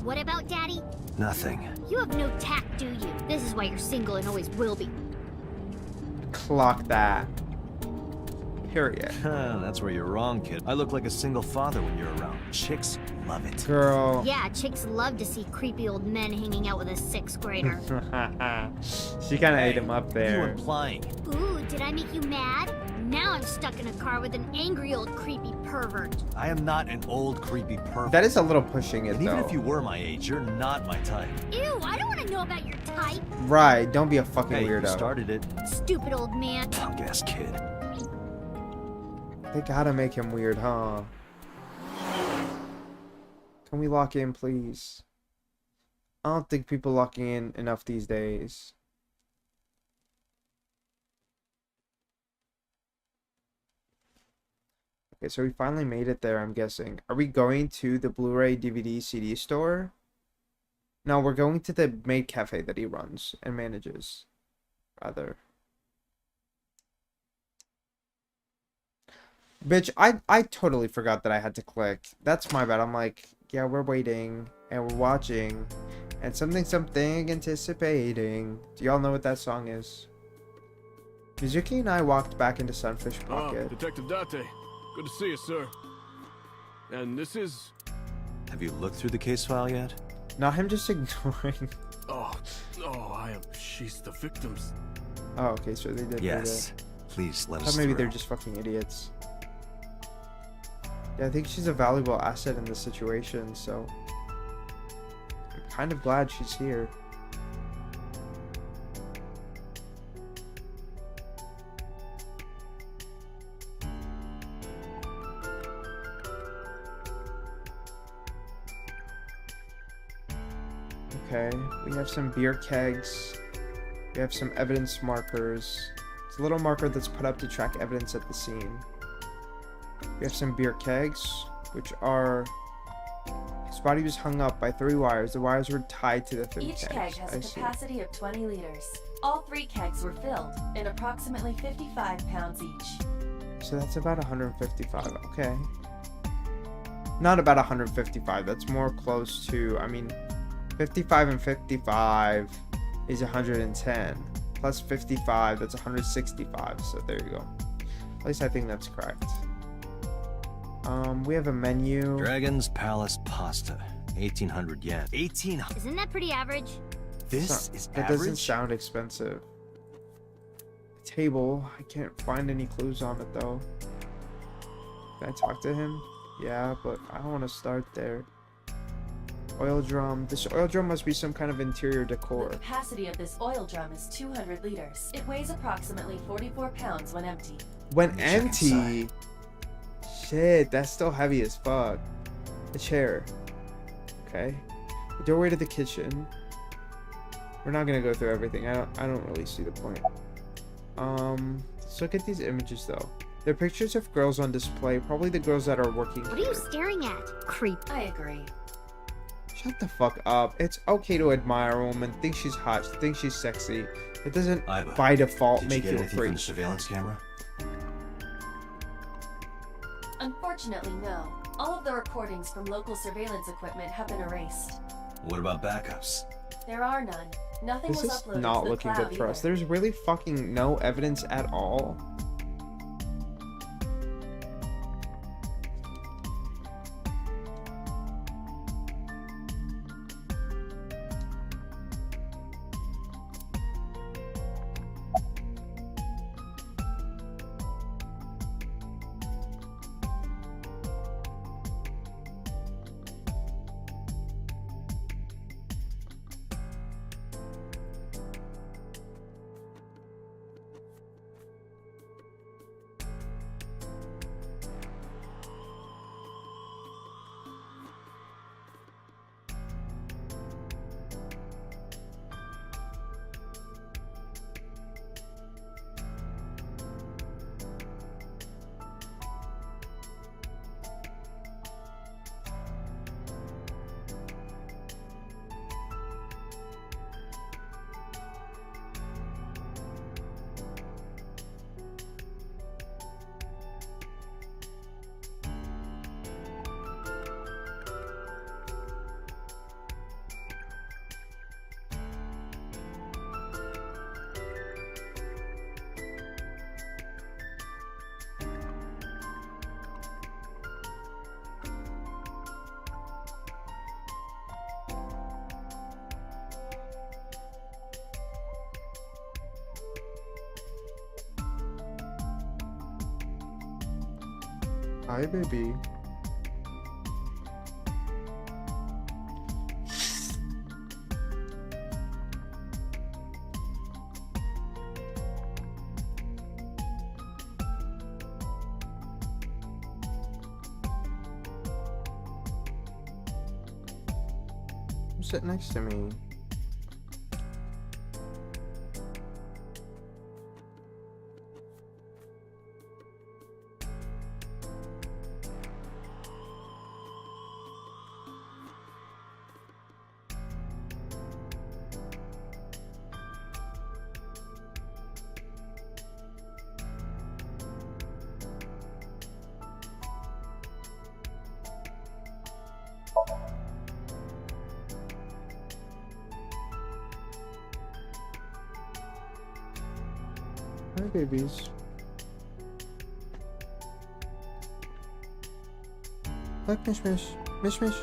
What about Daddy? Nothing. You have no tact, do you? This is why you're single and always will be. Clock that. Period. That's where you're wrong, kid. I look like a single father when you're around. Chicks love it. Girl. Yeah, chicks love to see creepy old men hanging out with a 6th grader. She kind of ate him up What are you there. implying? Ooh, did I make you mad? Now I'm stuck in a car with an angry old creepy pervert. I am not an old, creepy pervert. That is a little pushing it, And even though. if you were my age, you're not my type. Ew, I don't want to know about your type. Right, don't be a fucking Hey, you weirdo. started it. Stupid old man. Punk-ass kid. They gotta make him weird, huh? Can we lock in, please? I don't think people locking in enough these days. Okay, so we finally made it there, I'm guessing. Are we going to the Blu-ray DVD CD store? No, we're going to the maid cafe that he runs and manages. Rather. Bitch, I totally forgot that I had to click. That's my bad. I'm like, yeah, we're waiting and we're watching and something anticipating. Do y'all know what that song is? Mizuki and I walked back into Sunfish Pocket. Detective Date. Good to see you, sir. And this is... Have you looked through the case file yet? Not him just ignoring. Oh, she's the victim's. Oh, okay, so they did. Yes. Please let I us thought maybe through. they're just fucking idiots. Yeah, I think she's a valuable asset in this situation, so I'm kind of glad she's here. Okay, we have some beer kegs. We have some evidence markers. It's a little marker that's put up to track evidence at the scene. We have some beer kegs, which are... His body was hung up by 3 wires. The wires were tied to the 3 Each kegs. keg has a capacity of 20 liters. All 3 kegs were filled, in approximately 55 pounds each. So that's about 155. Okay. Not about 155. That's more close to... I mean, 55 and 55 is 110. Plus 55, that's 165. So there you go. At least I think that's correct. We have a menu. Dragon's Palace pasta. 1800 yen. 1800. Isn't that pretty average? This is That average? doesn't sound expensive. Table. I can't find any clues on it though. Can I talk to him? Yeah, but I don't want to start there. Oil drum. This oil drum must be some kind of interior decor. The capacity of this oil drum is 200 liters. It weighs approximately 44 pounds when empty. When Let me check empty. inside. Shit, that's still heavy as fuck. A chair. Okay. The doorway to the kitchen. We're not gonna go through everything. I don't really see the point. Let's look at these images though. They're pictures of girls on display, probably the girls that are working What are you here. staring at? Creep. I agree. Shut the fuck up. It's okay to admire a woman, think she's hot, think she's sexy. It doesn't Iva, by default Did make you you get a anything from freak. the surveillance camera? Unfortunately, no. All of the recordings from local surveillance equipment have been erased. What about backups? There are none. Nothing This was is uploaded not to the looking cloud good for us. either. There's really fucking no evidence at all. Hi, baby. Sit next to me. Hi, babies. Look, Mish Mish. Mish Mish.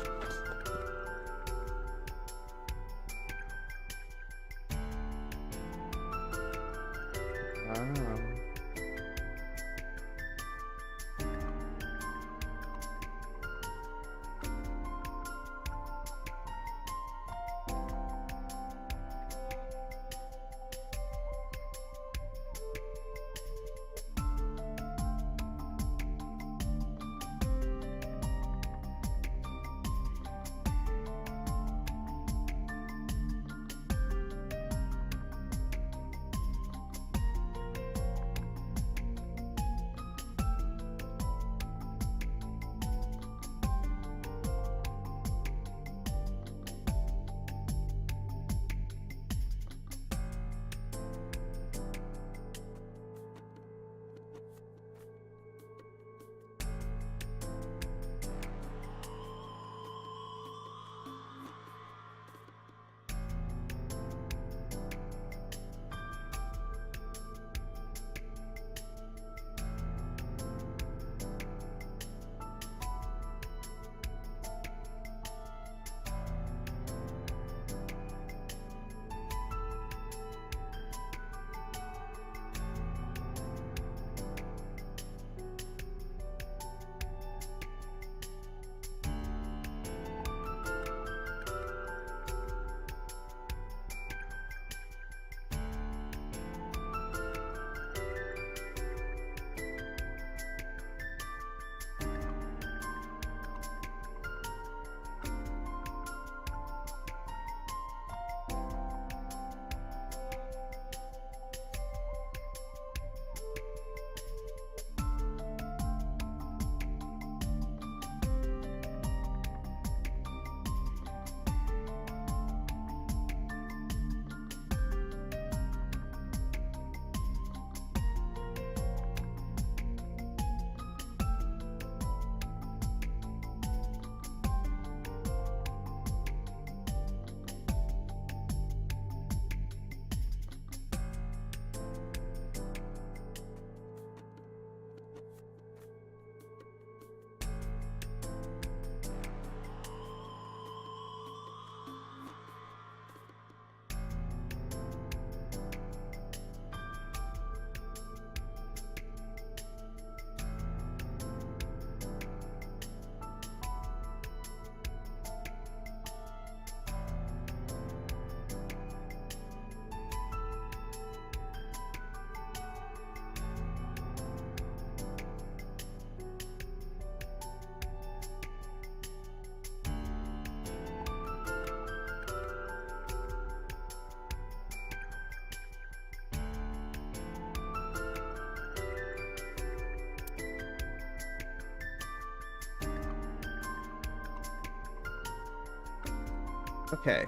Okay.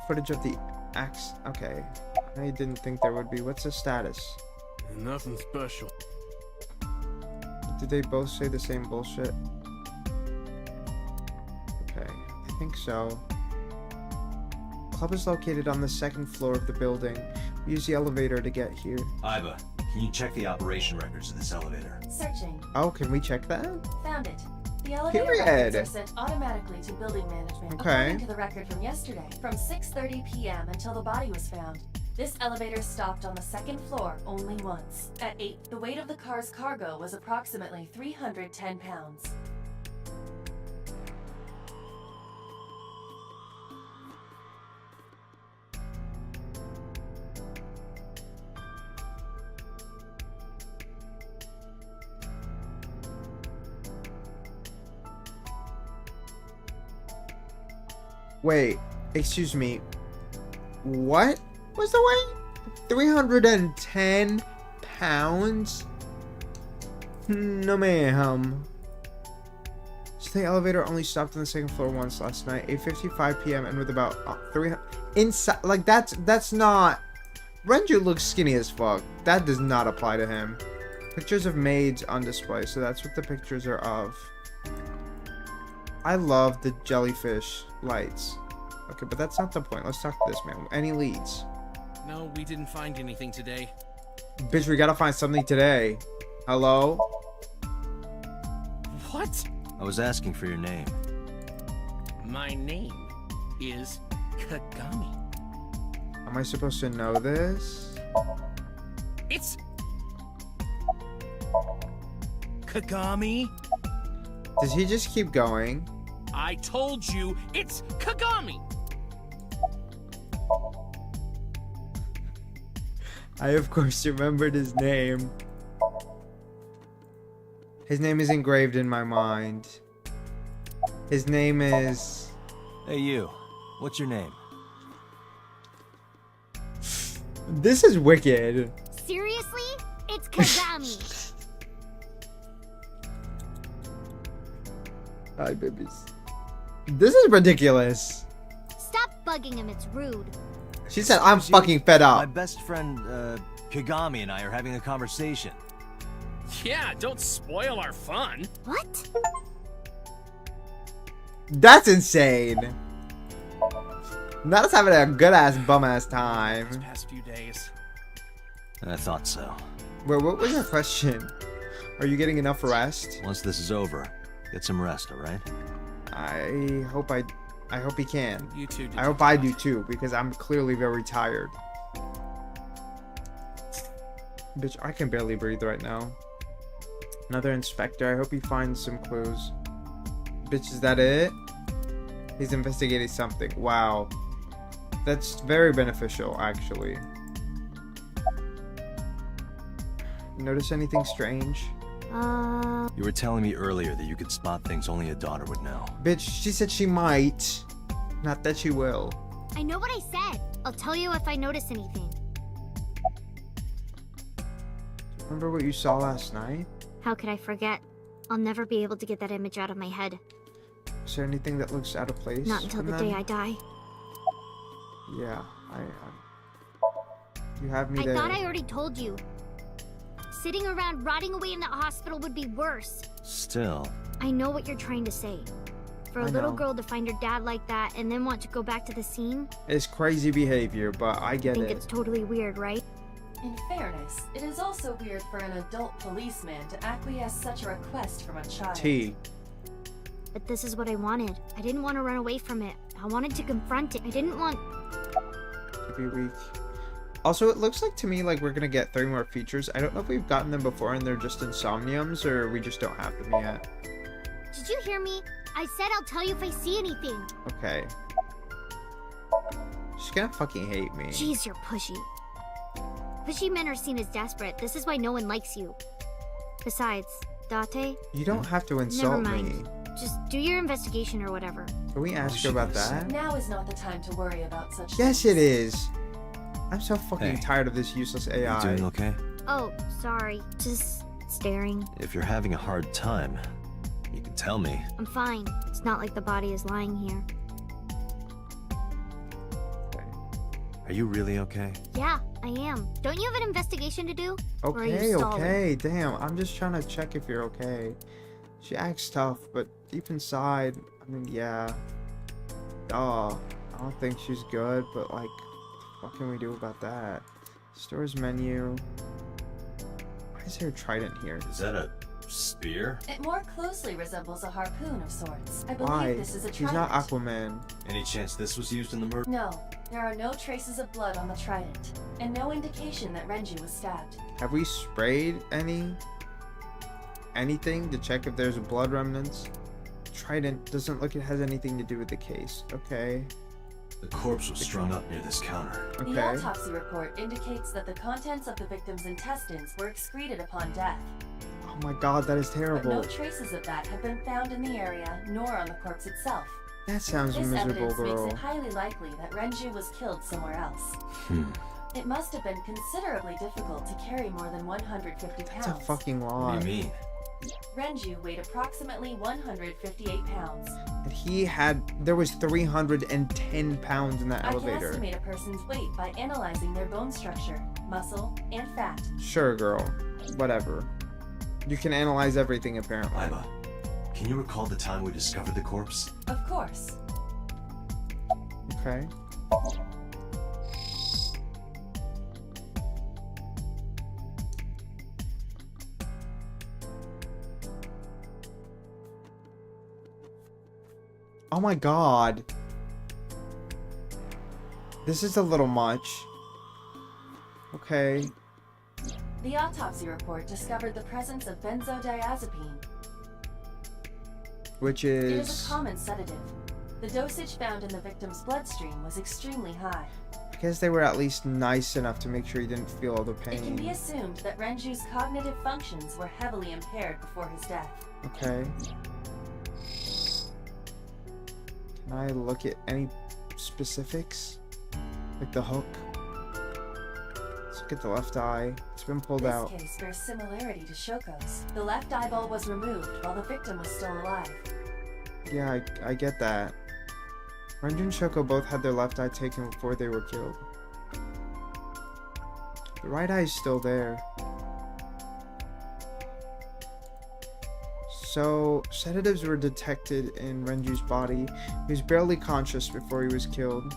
Footage of the axe. Okay. I didn't think there would be. What's the status? Nothing special. Did they both say the same bullshit? Okay, I think so. Club is located on the second floor of the building. We use the elevator to get here. Iva, can you check the operation records of this elevator? Searching. Oh, can we check that? Found it. The elevator records are sent automatically to building management according to the record from yesterday, from 6:30 p.m. until the body was found. This elevator stopped on the second floor only once. At 8, the weight of the car's cargo was approximately 310 pounds. Wait, excuse me. What was the weight? 310 pounds? No ma'am. So the elevator only stopped on the second floor once last night, 8:55 p.m. and with about 300 inside. Like that's not. Renju looks skinny as fuck. That does not apply to him. Pictures of maids on display, so that's what the pictures are of. I love the jellyfish lights. Okay, but that's not the point. Let's talk to this man. Any leads? No, we didn't find anything today. Bitch, we gotta find something today. Hello? What? I was asking for your name. My name is Kagami. Am I supposed to know this? It's Kagami. Does he just keep going? I told you it's Kagami. I of course remembered his name. His name is engraved in my mind. His name is... Hey you, what's your name? This is wicked. Seriously? It's Kagami. Hi, babies. This is ridiculous. Stop bugging him, it's rude. She said, I'm fucking fed My up. best friend, Kagami and I are having a conversation. Yeah, don't spoil our fun. What? That's insane. Not us having a good ass bum ass time. These past few days. I thought so. Wait, what was your question? Are you getting enough rest? Once this is over, get some rest, alright? I hope he can. You too. I hope I do too, because I'm clearly very tired. Bitch, I can barely breathe right now. Another inspector. I hope he finds some clues. Bitch, is that it? He's investigating something. Wow. That's very beneficial, actually. Notice anything strange? You were telling me earlier that you could spot things only a daughter would know. Bitch, she said she might. Not that she will. I know what I said. I'll tell you if I notice anything. Remember what you saw last night? How could I forget? I'll never be able to get that image out of my head. Is there anything that looks out of place? Not until the day I die. Yeah, you have me there. I thought I already told you. Sitting around rotting away in that hospital would be worse. Still. I know what you're trying to say. For a I little know. girl to find her dad like that and then want to go back to the scene, It's crazy behavior, but I I get think it. it's totally weird, right? In fairness, it is also weird for an adult policeman to acquiesce such a request from a child. T. But this is what I wanted. I didn't want to run away from it. I wanted to confront it. I didn't want... To be weak. Also, it looks like to me like we're gonna get 3 more features. I don't know if we've gotten them before and they're just insomniums or we just don't have them yet. Did you hear me? I said I'll tell you if I see anything. Okay. She's gonna fucking hate me. Jeez, you're pushy. Pushy men are seen as desperate. This is why no one likes you. Besides, Date, You don't have to never insult mind. me. Just do your investigation or whatever. Can we ask her about that? Now is not the time to worry about such Yes, things. it is. I'm so fucking Hey. tired of this useless You AI. doing okay? Oh, sorry. Just staring. If you're having a hard time, you can tell me. I'm fine. It's not like the body is lying here. Are you really okay? Yeah, I am. Don't you have an investigation to do? Or are you Okay, stalling? okay, damn. I'm just trying to check if you're okay. She acts tough, but deep inside, I mean, yeah. I don't think she's good, but like, what can we do about that? Store's menu. Why is there a trident here? Is that a spear? It more closely resembles a harpoon of sorts. I Why? believe this is a He's trident. not Aquaman. Any chance this was used in the murder? No, there are no traces of blood on the trident, and no indication that Renju was stabbed. Have we sprayed anything to check if there's blood remnants? Trident doesn't look it has anything to do with the case. Okay. The corpse was strung up near this counter. The Okay. autopsy report indicates that the contents of the victim's intestines were excreted upon death. Oh my god, that is But no terrible. traces of that have been found in the area, nor on the corpse itself. That sounds This miserable, evidence girl. makes it highly likely that Renju was killed somewhere else. It must have been considerably difficult to carry more than 150 pounds. That's a fucking What lot. do you mean? Renju weighed approximately 158 pounds. And there was 310 pounds in that I can elevator. estimate a person's weight by analyzing their bone structure, muscle, and fat. Sure, girl. Whatever. You can analyze everything, apparently. Lima, can you recall the time we discovered the corpse? Of course. Okay. Oh my god. This is a little much. Okay. The autopsy report discovered the presence of benzodiazepine. Which It is is... a common sedative. The dosage found in the victim's bloodstream was extremely high. I guess they were at least nice enough to make sure he didn't feel all the It can be pain. assumed that Renju's cognitive functions were heavily impaired before his death. Okay. Can I look at any specifics? Like the hook? Let's look at the left eye. It's been pulled This out. case bears similarity to Shoko's. The left eyeball was removed while the victim was still alive. Yeah, I get that. Renju and Shoko both had their left eye taken before they were killed. The right eye is still there. So, sedatives were detected in Renju's body. He was barely conscious before he was killed.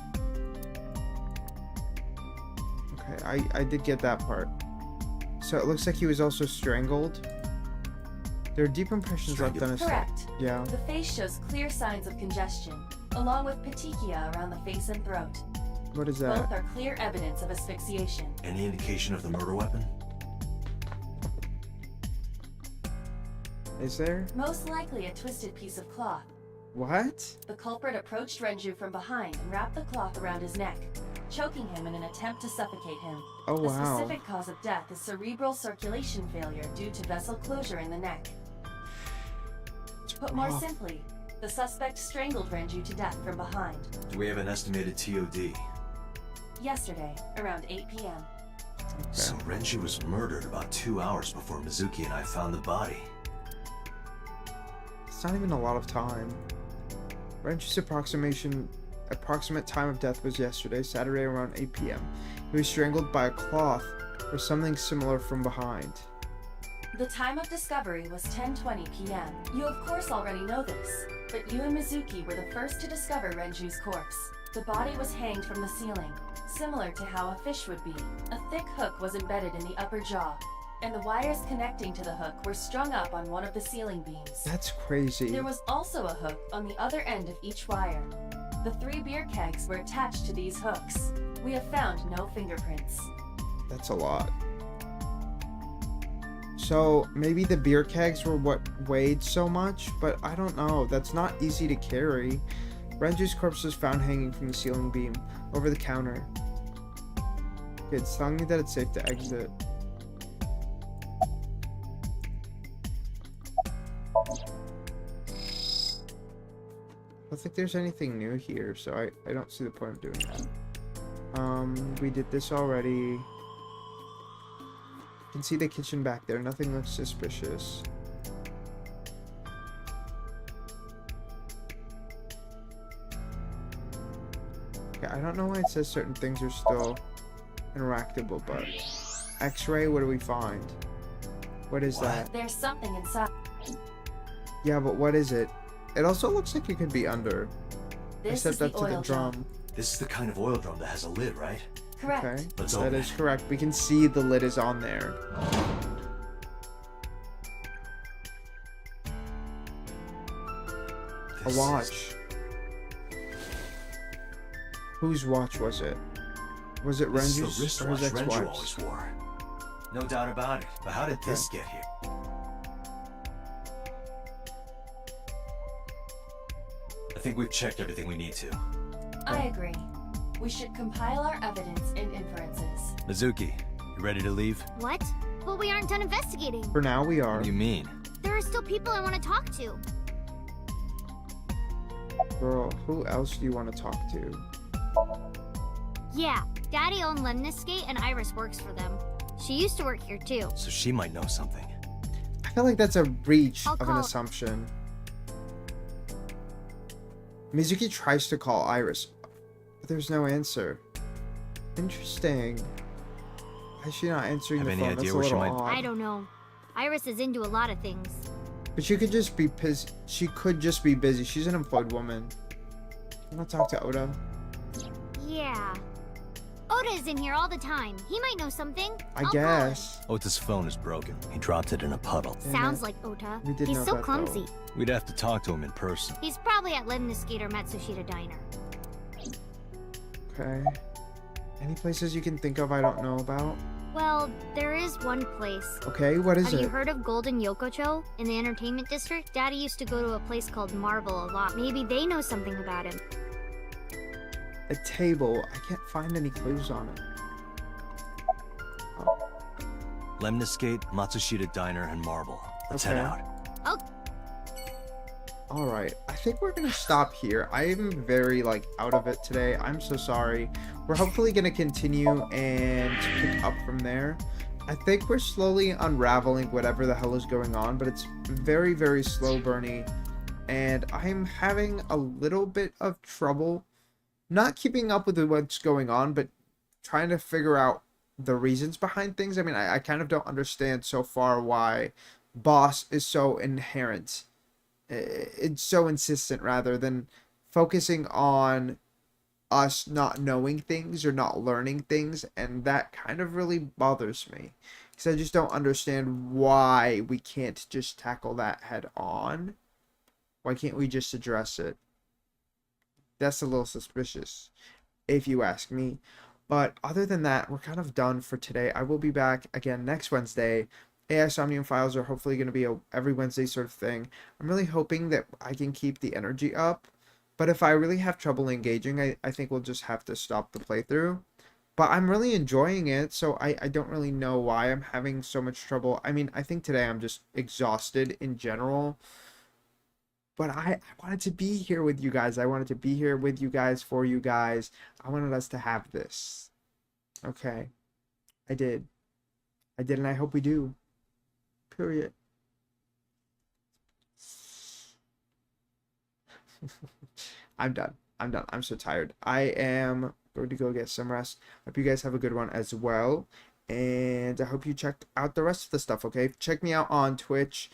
Okay, I did get that part. So it looks like he was also strangled. There are deep impressions left on his Correct. Yeah. The face shows clear signs of congestion, along with petechia around the face and throat. What is Both that? are clear evidence of asphyxiation. Any indication of the murder weapon? Is there? Most likely a twisted piece of cloth. What? The culprit approached Renju from behind and wrapped the cloth around his neck, choking him in an attempt to suffocate him. Oh, The wow. specific cause of death is cerebral circulation failure due to vessel closure in the neck. Put more rough. simply, the suspect strangled Renju to death from behind. Do we have an estimated TOD? Yesterday, around 8 p.m. So Renju was murdered about 2 hours before Mizuki and I found the body. It's not even a lot of time. Renju's approximate time of death was yesterday, Saturday around 8 p.m. He was strangled by a cloth or something similar from behind. The time of discovery was 10:20 p.m. You of course already know this, but you and Mizuki were the first to discover Renju's corpse. The body was hanged from the ceiling, similar to how a fish would be. A thick hook was embedded in the upper jaw, and the wires connecting to the hook were strung up on one of the ceiling beams. That's crazy. There was also a hook on the other end of each wire. The 3 beer kegs were attached to these hooks. We have found no fingerprints. That's a lot. So maybe the beer kegs were what weighed so much, but I don't know. That's not easy to carry. Renju's corpse was found hanging from the ceiling beam over the counter. Okay, it's telling me that it's safe to exit. I don't think there's anything new here, so I don't see the point of doing that. We did this already. You can see the kitchen back there. Nothing looks suspicious. Okay, Okay, I don't know why it says certain things are still interactable, but X-ray, what do we find? What is that? There's something inside. Yeah, but what is it? It also looks like it could be under. I This set is the that to the oil drum. This is the kind of oil drum that has a lid, right? Correct. Okay, Let's that open is it. correct. We can see the lid is on there. A This watch. Whose watch was it? Was it This Renju's is the or his wristwatch Renju ex-wife's? always wore. No doubt about it. But how did this get here? I think we've checked everything we need to. I agree. We should compile our evidence and inferences. Mizuki, you ready to leave? What? But we aren't done investigating. For now, we are. What do you mean? There are still people I want to talk to. Girl, who else do you want to talk to? Yeah, Daddy owned Lemniscate and Iris works for them. She used to work here too. So she might know something. I feel like that's a breach I'll of an call- assumption. Mizuki tries to call Iris, but there's no answer. Interesting. Why is she not answering Have the any phone? idea That's a where she little might- odd. I don't know. Iris is into a lot of things. But she could just be busy. She could just be busy. She's an employed woman. I'm gonna talk to Oda. Yeah. Oda is in here all the time. He might know something. I I'll call guess. Ota's phone is broken. He dropped it in a puddle. him. Sounds like Ota. We did He's know so that, clumsy. We'd have to talk to him in person. He's probably at Lemniscate or Matsushita Diner. Okay. Any places you can think of I don't know about? Well, there is one place. Okay, what is Have you it? heard of Golden Yokocho in the entertainment district? Daddy used to go to a place called Marble a lot. Maybe they know something about him. A table. I can't find any clues on it. Lemniscate, Matsushita Diner, and Marble. Let's head Okay. out. Alright, I think we're gonna stop here. I am very, out of it today. I'm so sorry. We're hopefully gonna continue and pick up from there. I think we're slowly unraveling whatever the hell is going on, but it's very, very slow burning. And I'm having a little bit of trouble not keeping up with what's going on, but trying to figure out the reasons behind things. I mean, I kind of don't understand so far why Boss is so inherent. It's so insistent rather than focusing on us not knowing things or not learning things, and that kind of really bothers me because I just don't understand why we can't just tackle that head on. Why can't we just address it? That's a little suspicious if you ask me. But other than that, we're kind of done for today. I will be back again next Wednesday. Somnium Files are hopefully going to be a every Wednesday sort of thing. I'm really hoping that I can keep the energy up. But if I really have trouble engaging, I think we'll just have to stop the playthrough. But I'm really enjoying it, so I don't really know why I'm having so much trouble. I mean, I think today I'm just exhausted in general. But I wanted to be here with you guys. I wanted to be here with you guys, for you guys. I wanted us to have this. Okay. I did. And I hope we do. Period. I'm done. I'm so tired. I am going to go get some rest. Hope you guys have a good one as well. And I hope you checked out the rest of the stuff, okay? Check me out on Twitch,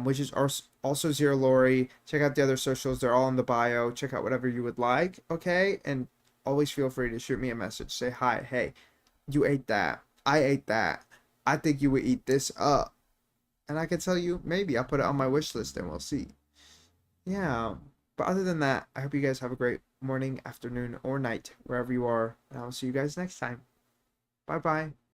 which is also Zero Lori. Check out the other socials. They're all in the bio. Check out whatever you would like, okay? And always feel free to shoot me a message. Say, hi, hey, you ate that. I ate that. I think you would eat this up. And I can tell you, maybe I'll put it on my wish list and we'll see. Yeah. But other than that, I hope you guys have a great morning, afternoon, or night, wherever you are. And I will see you guys next time. Bye-bye.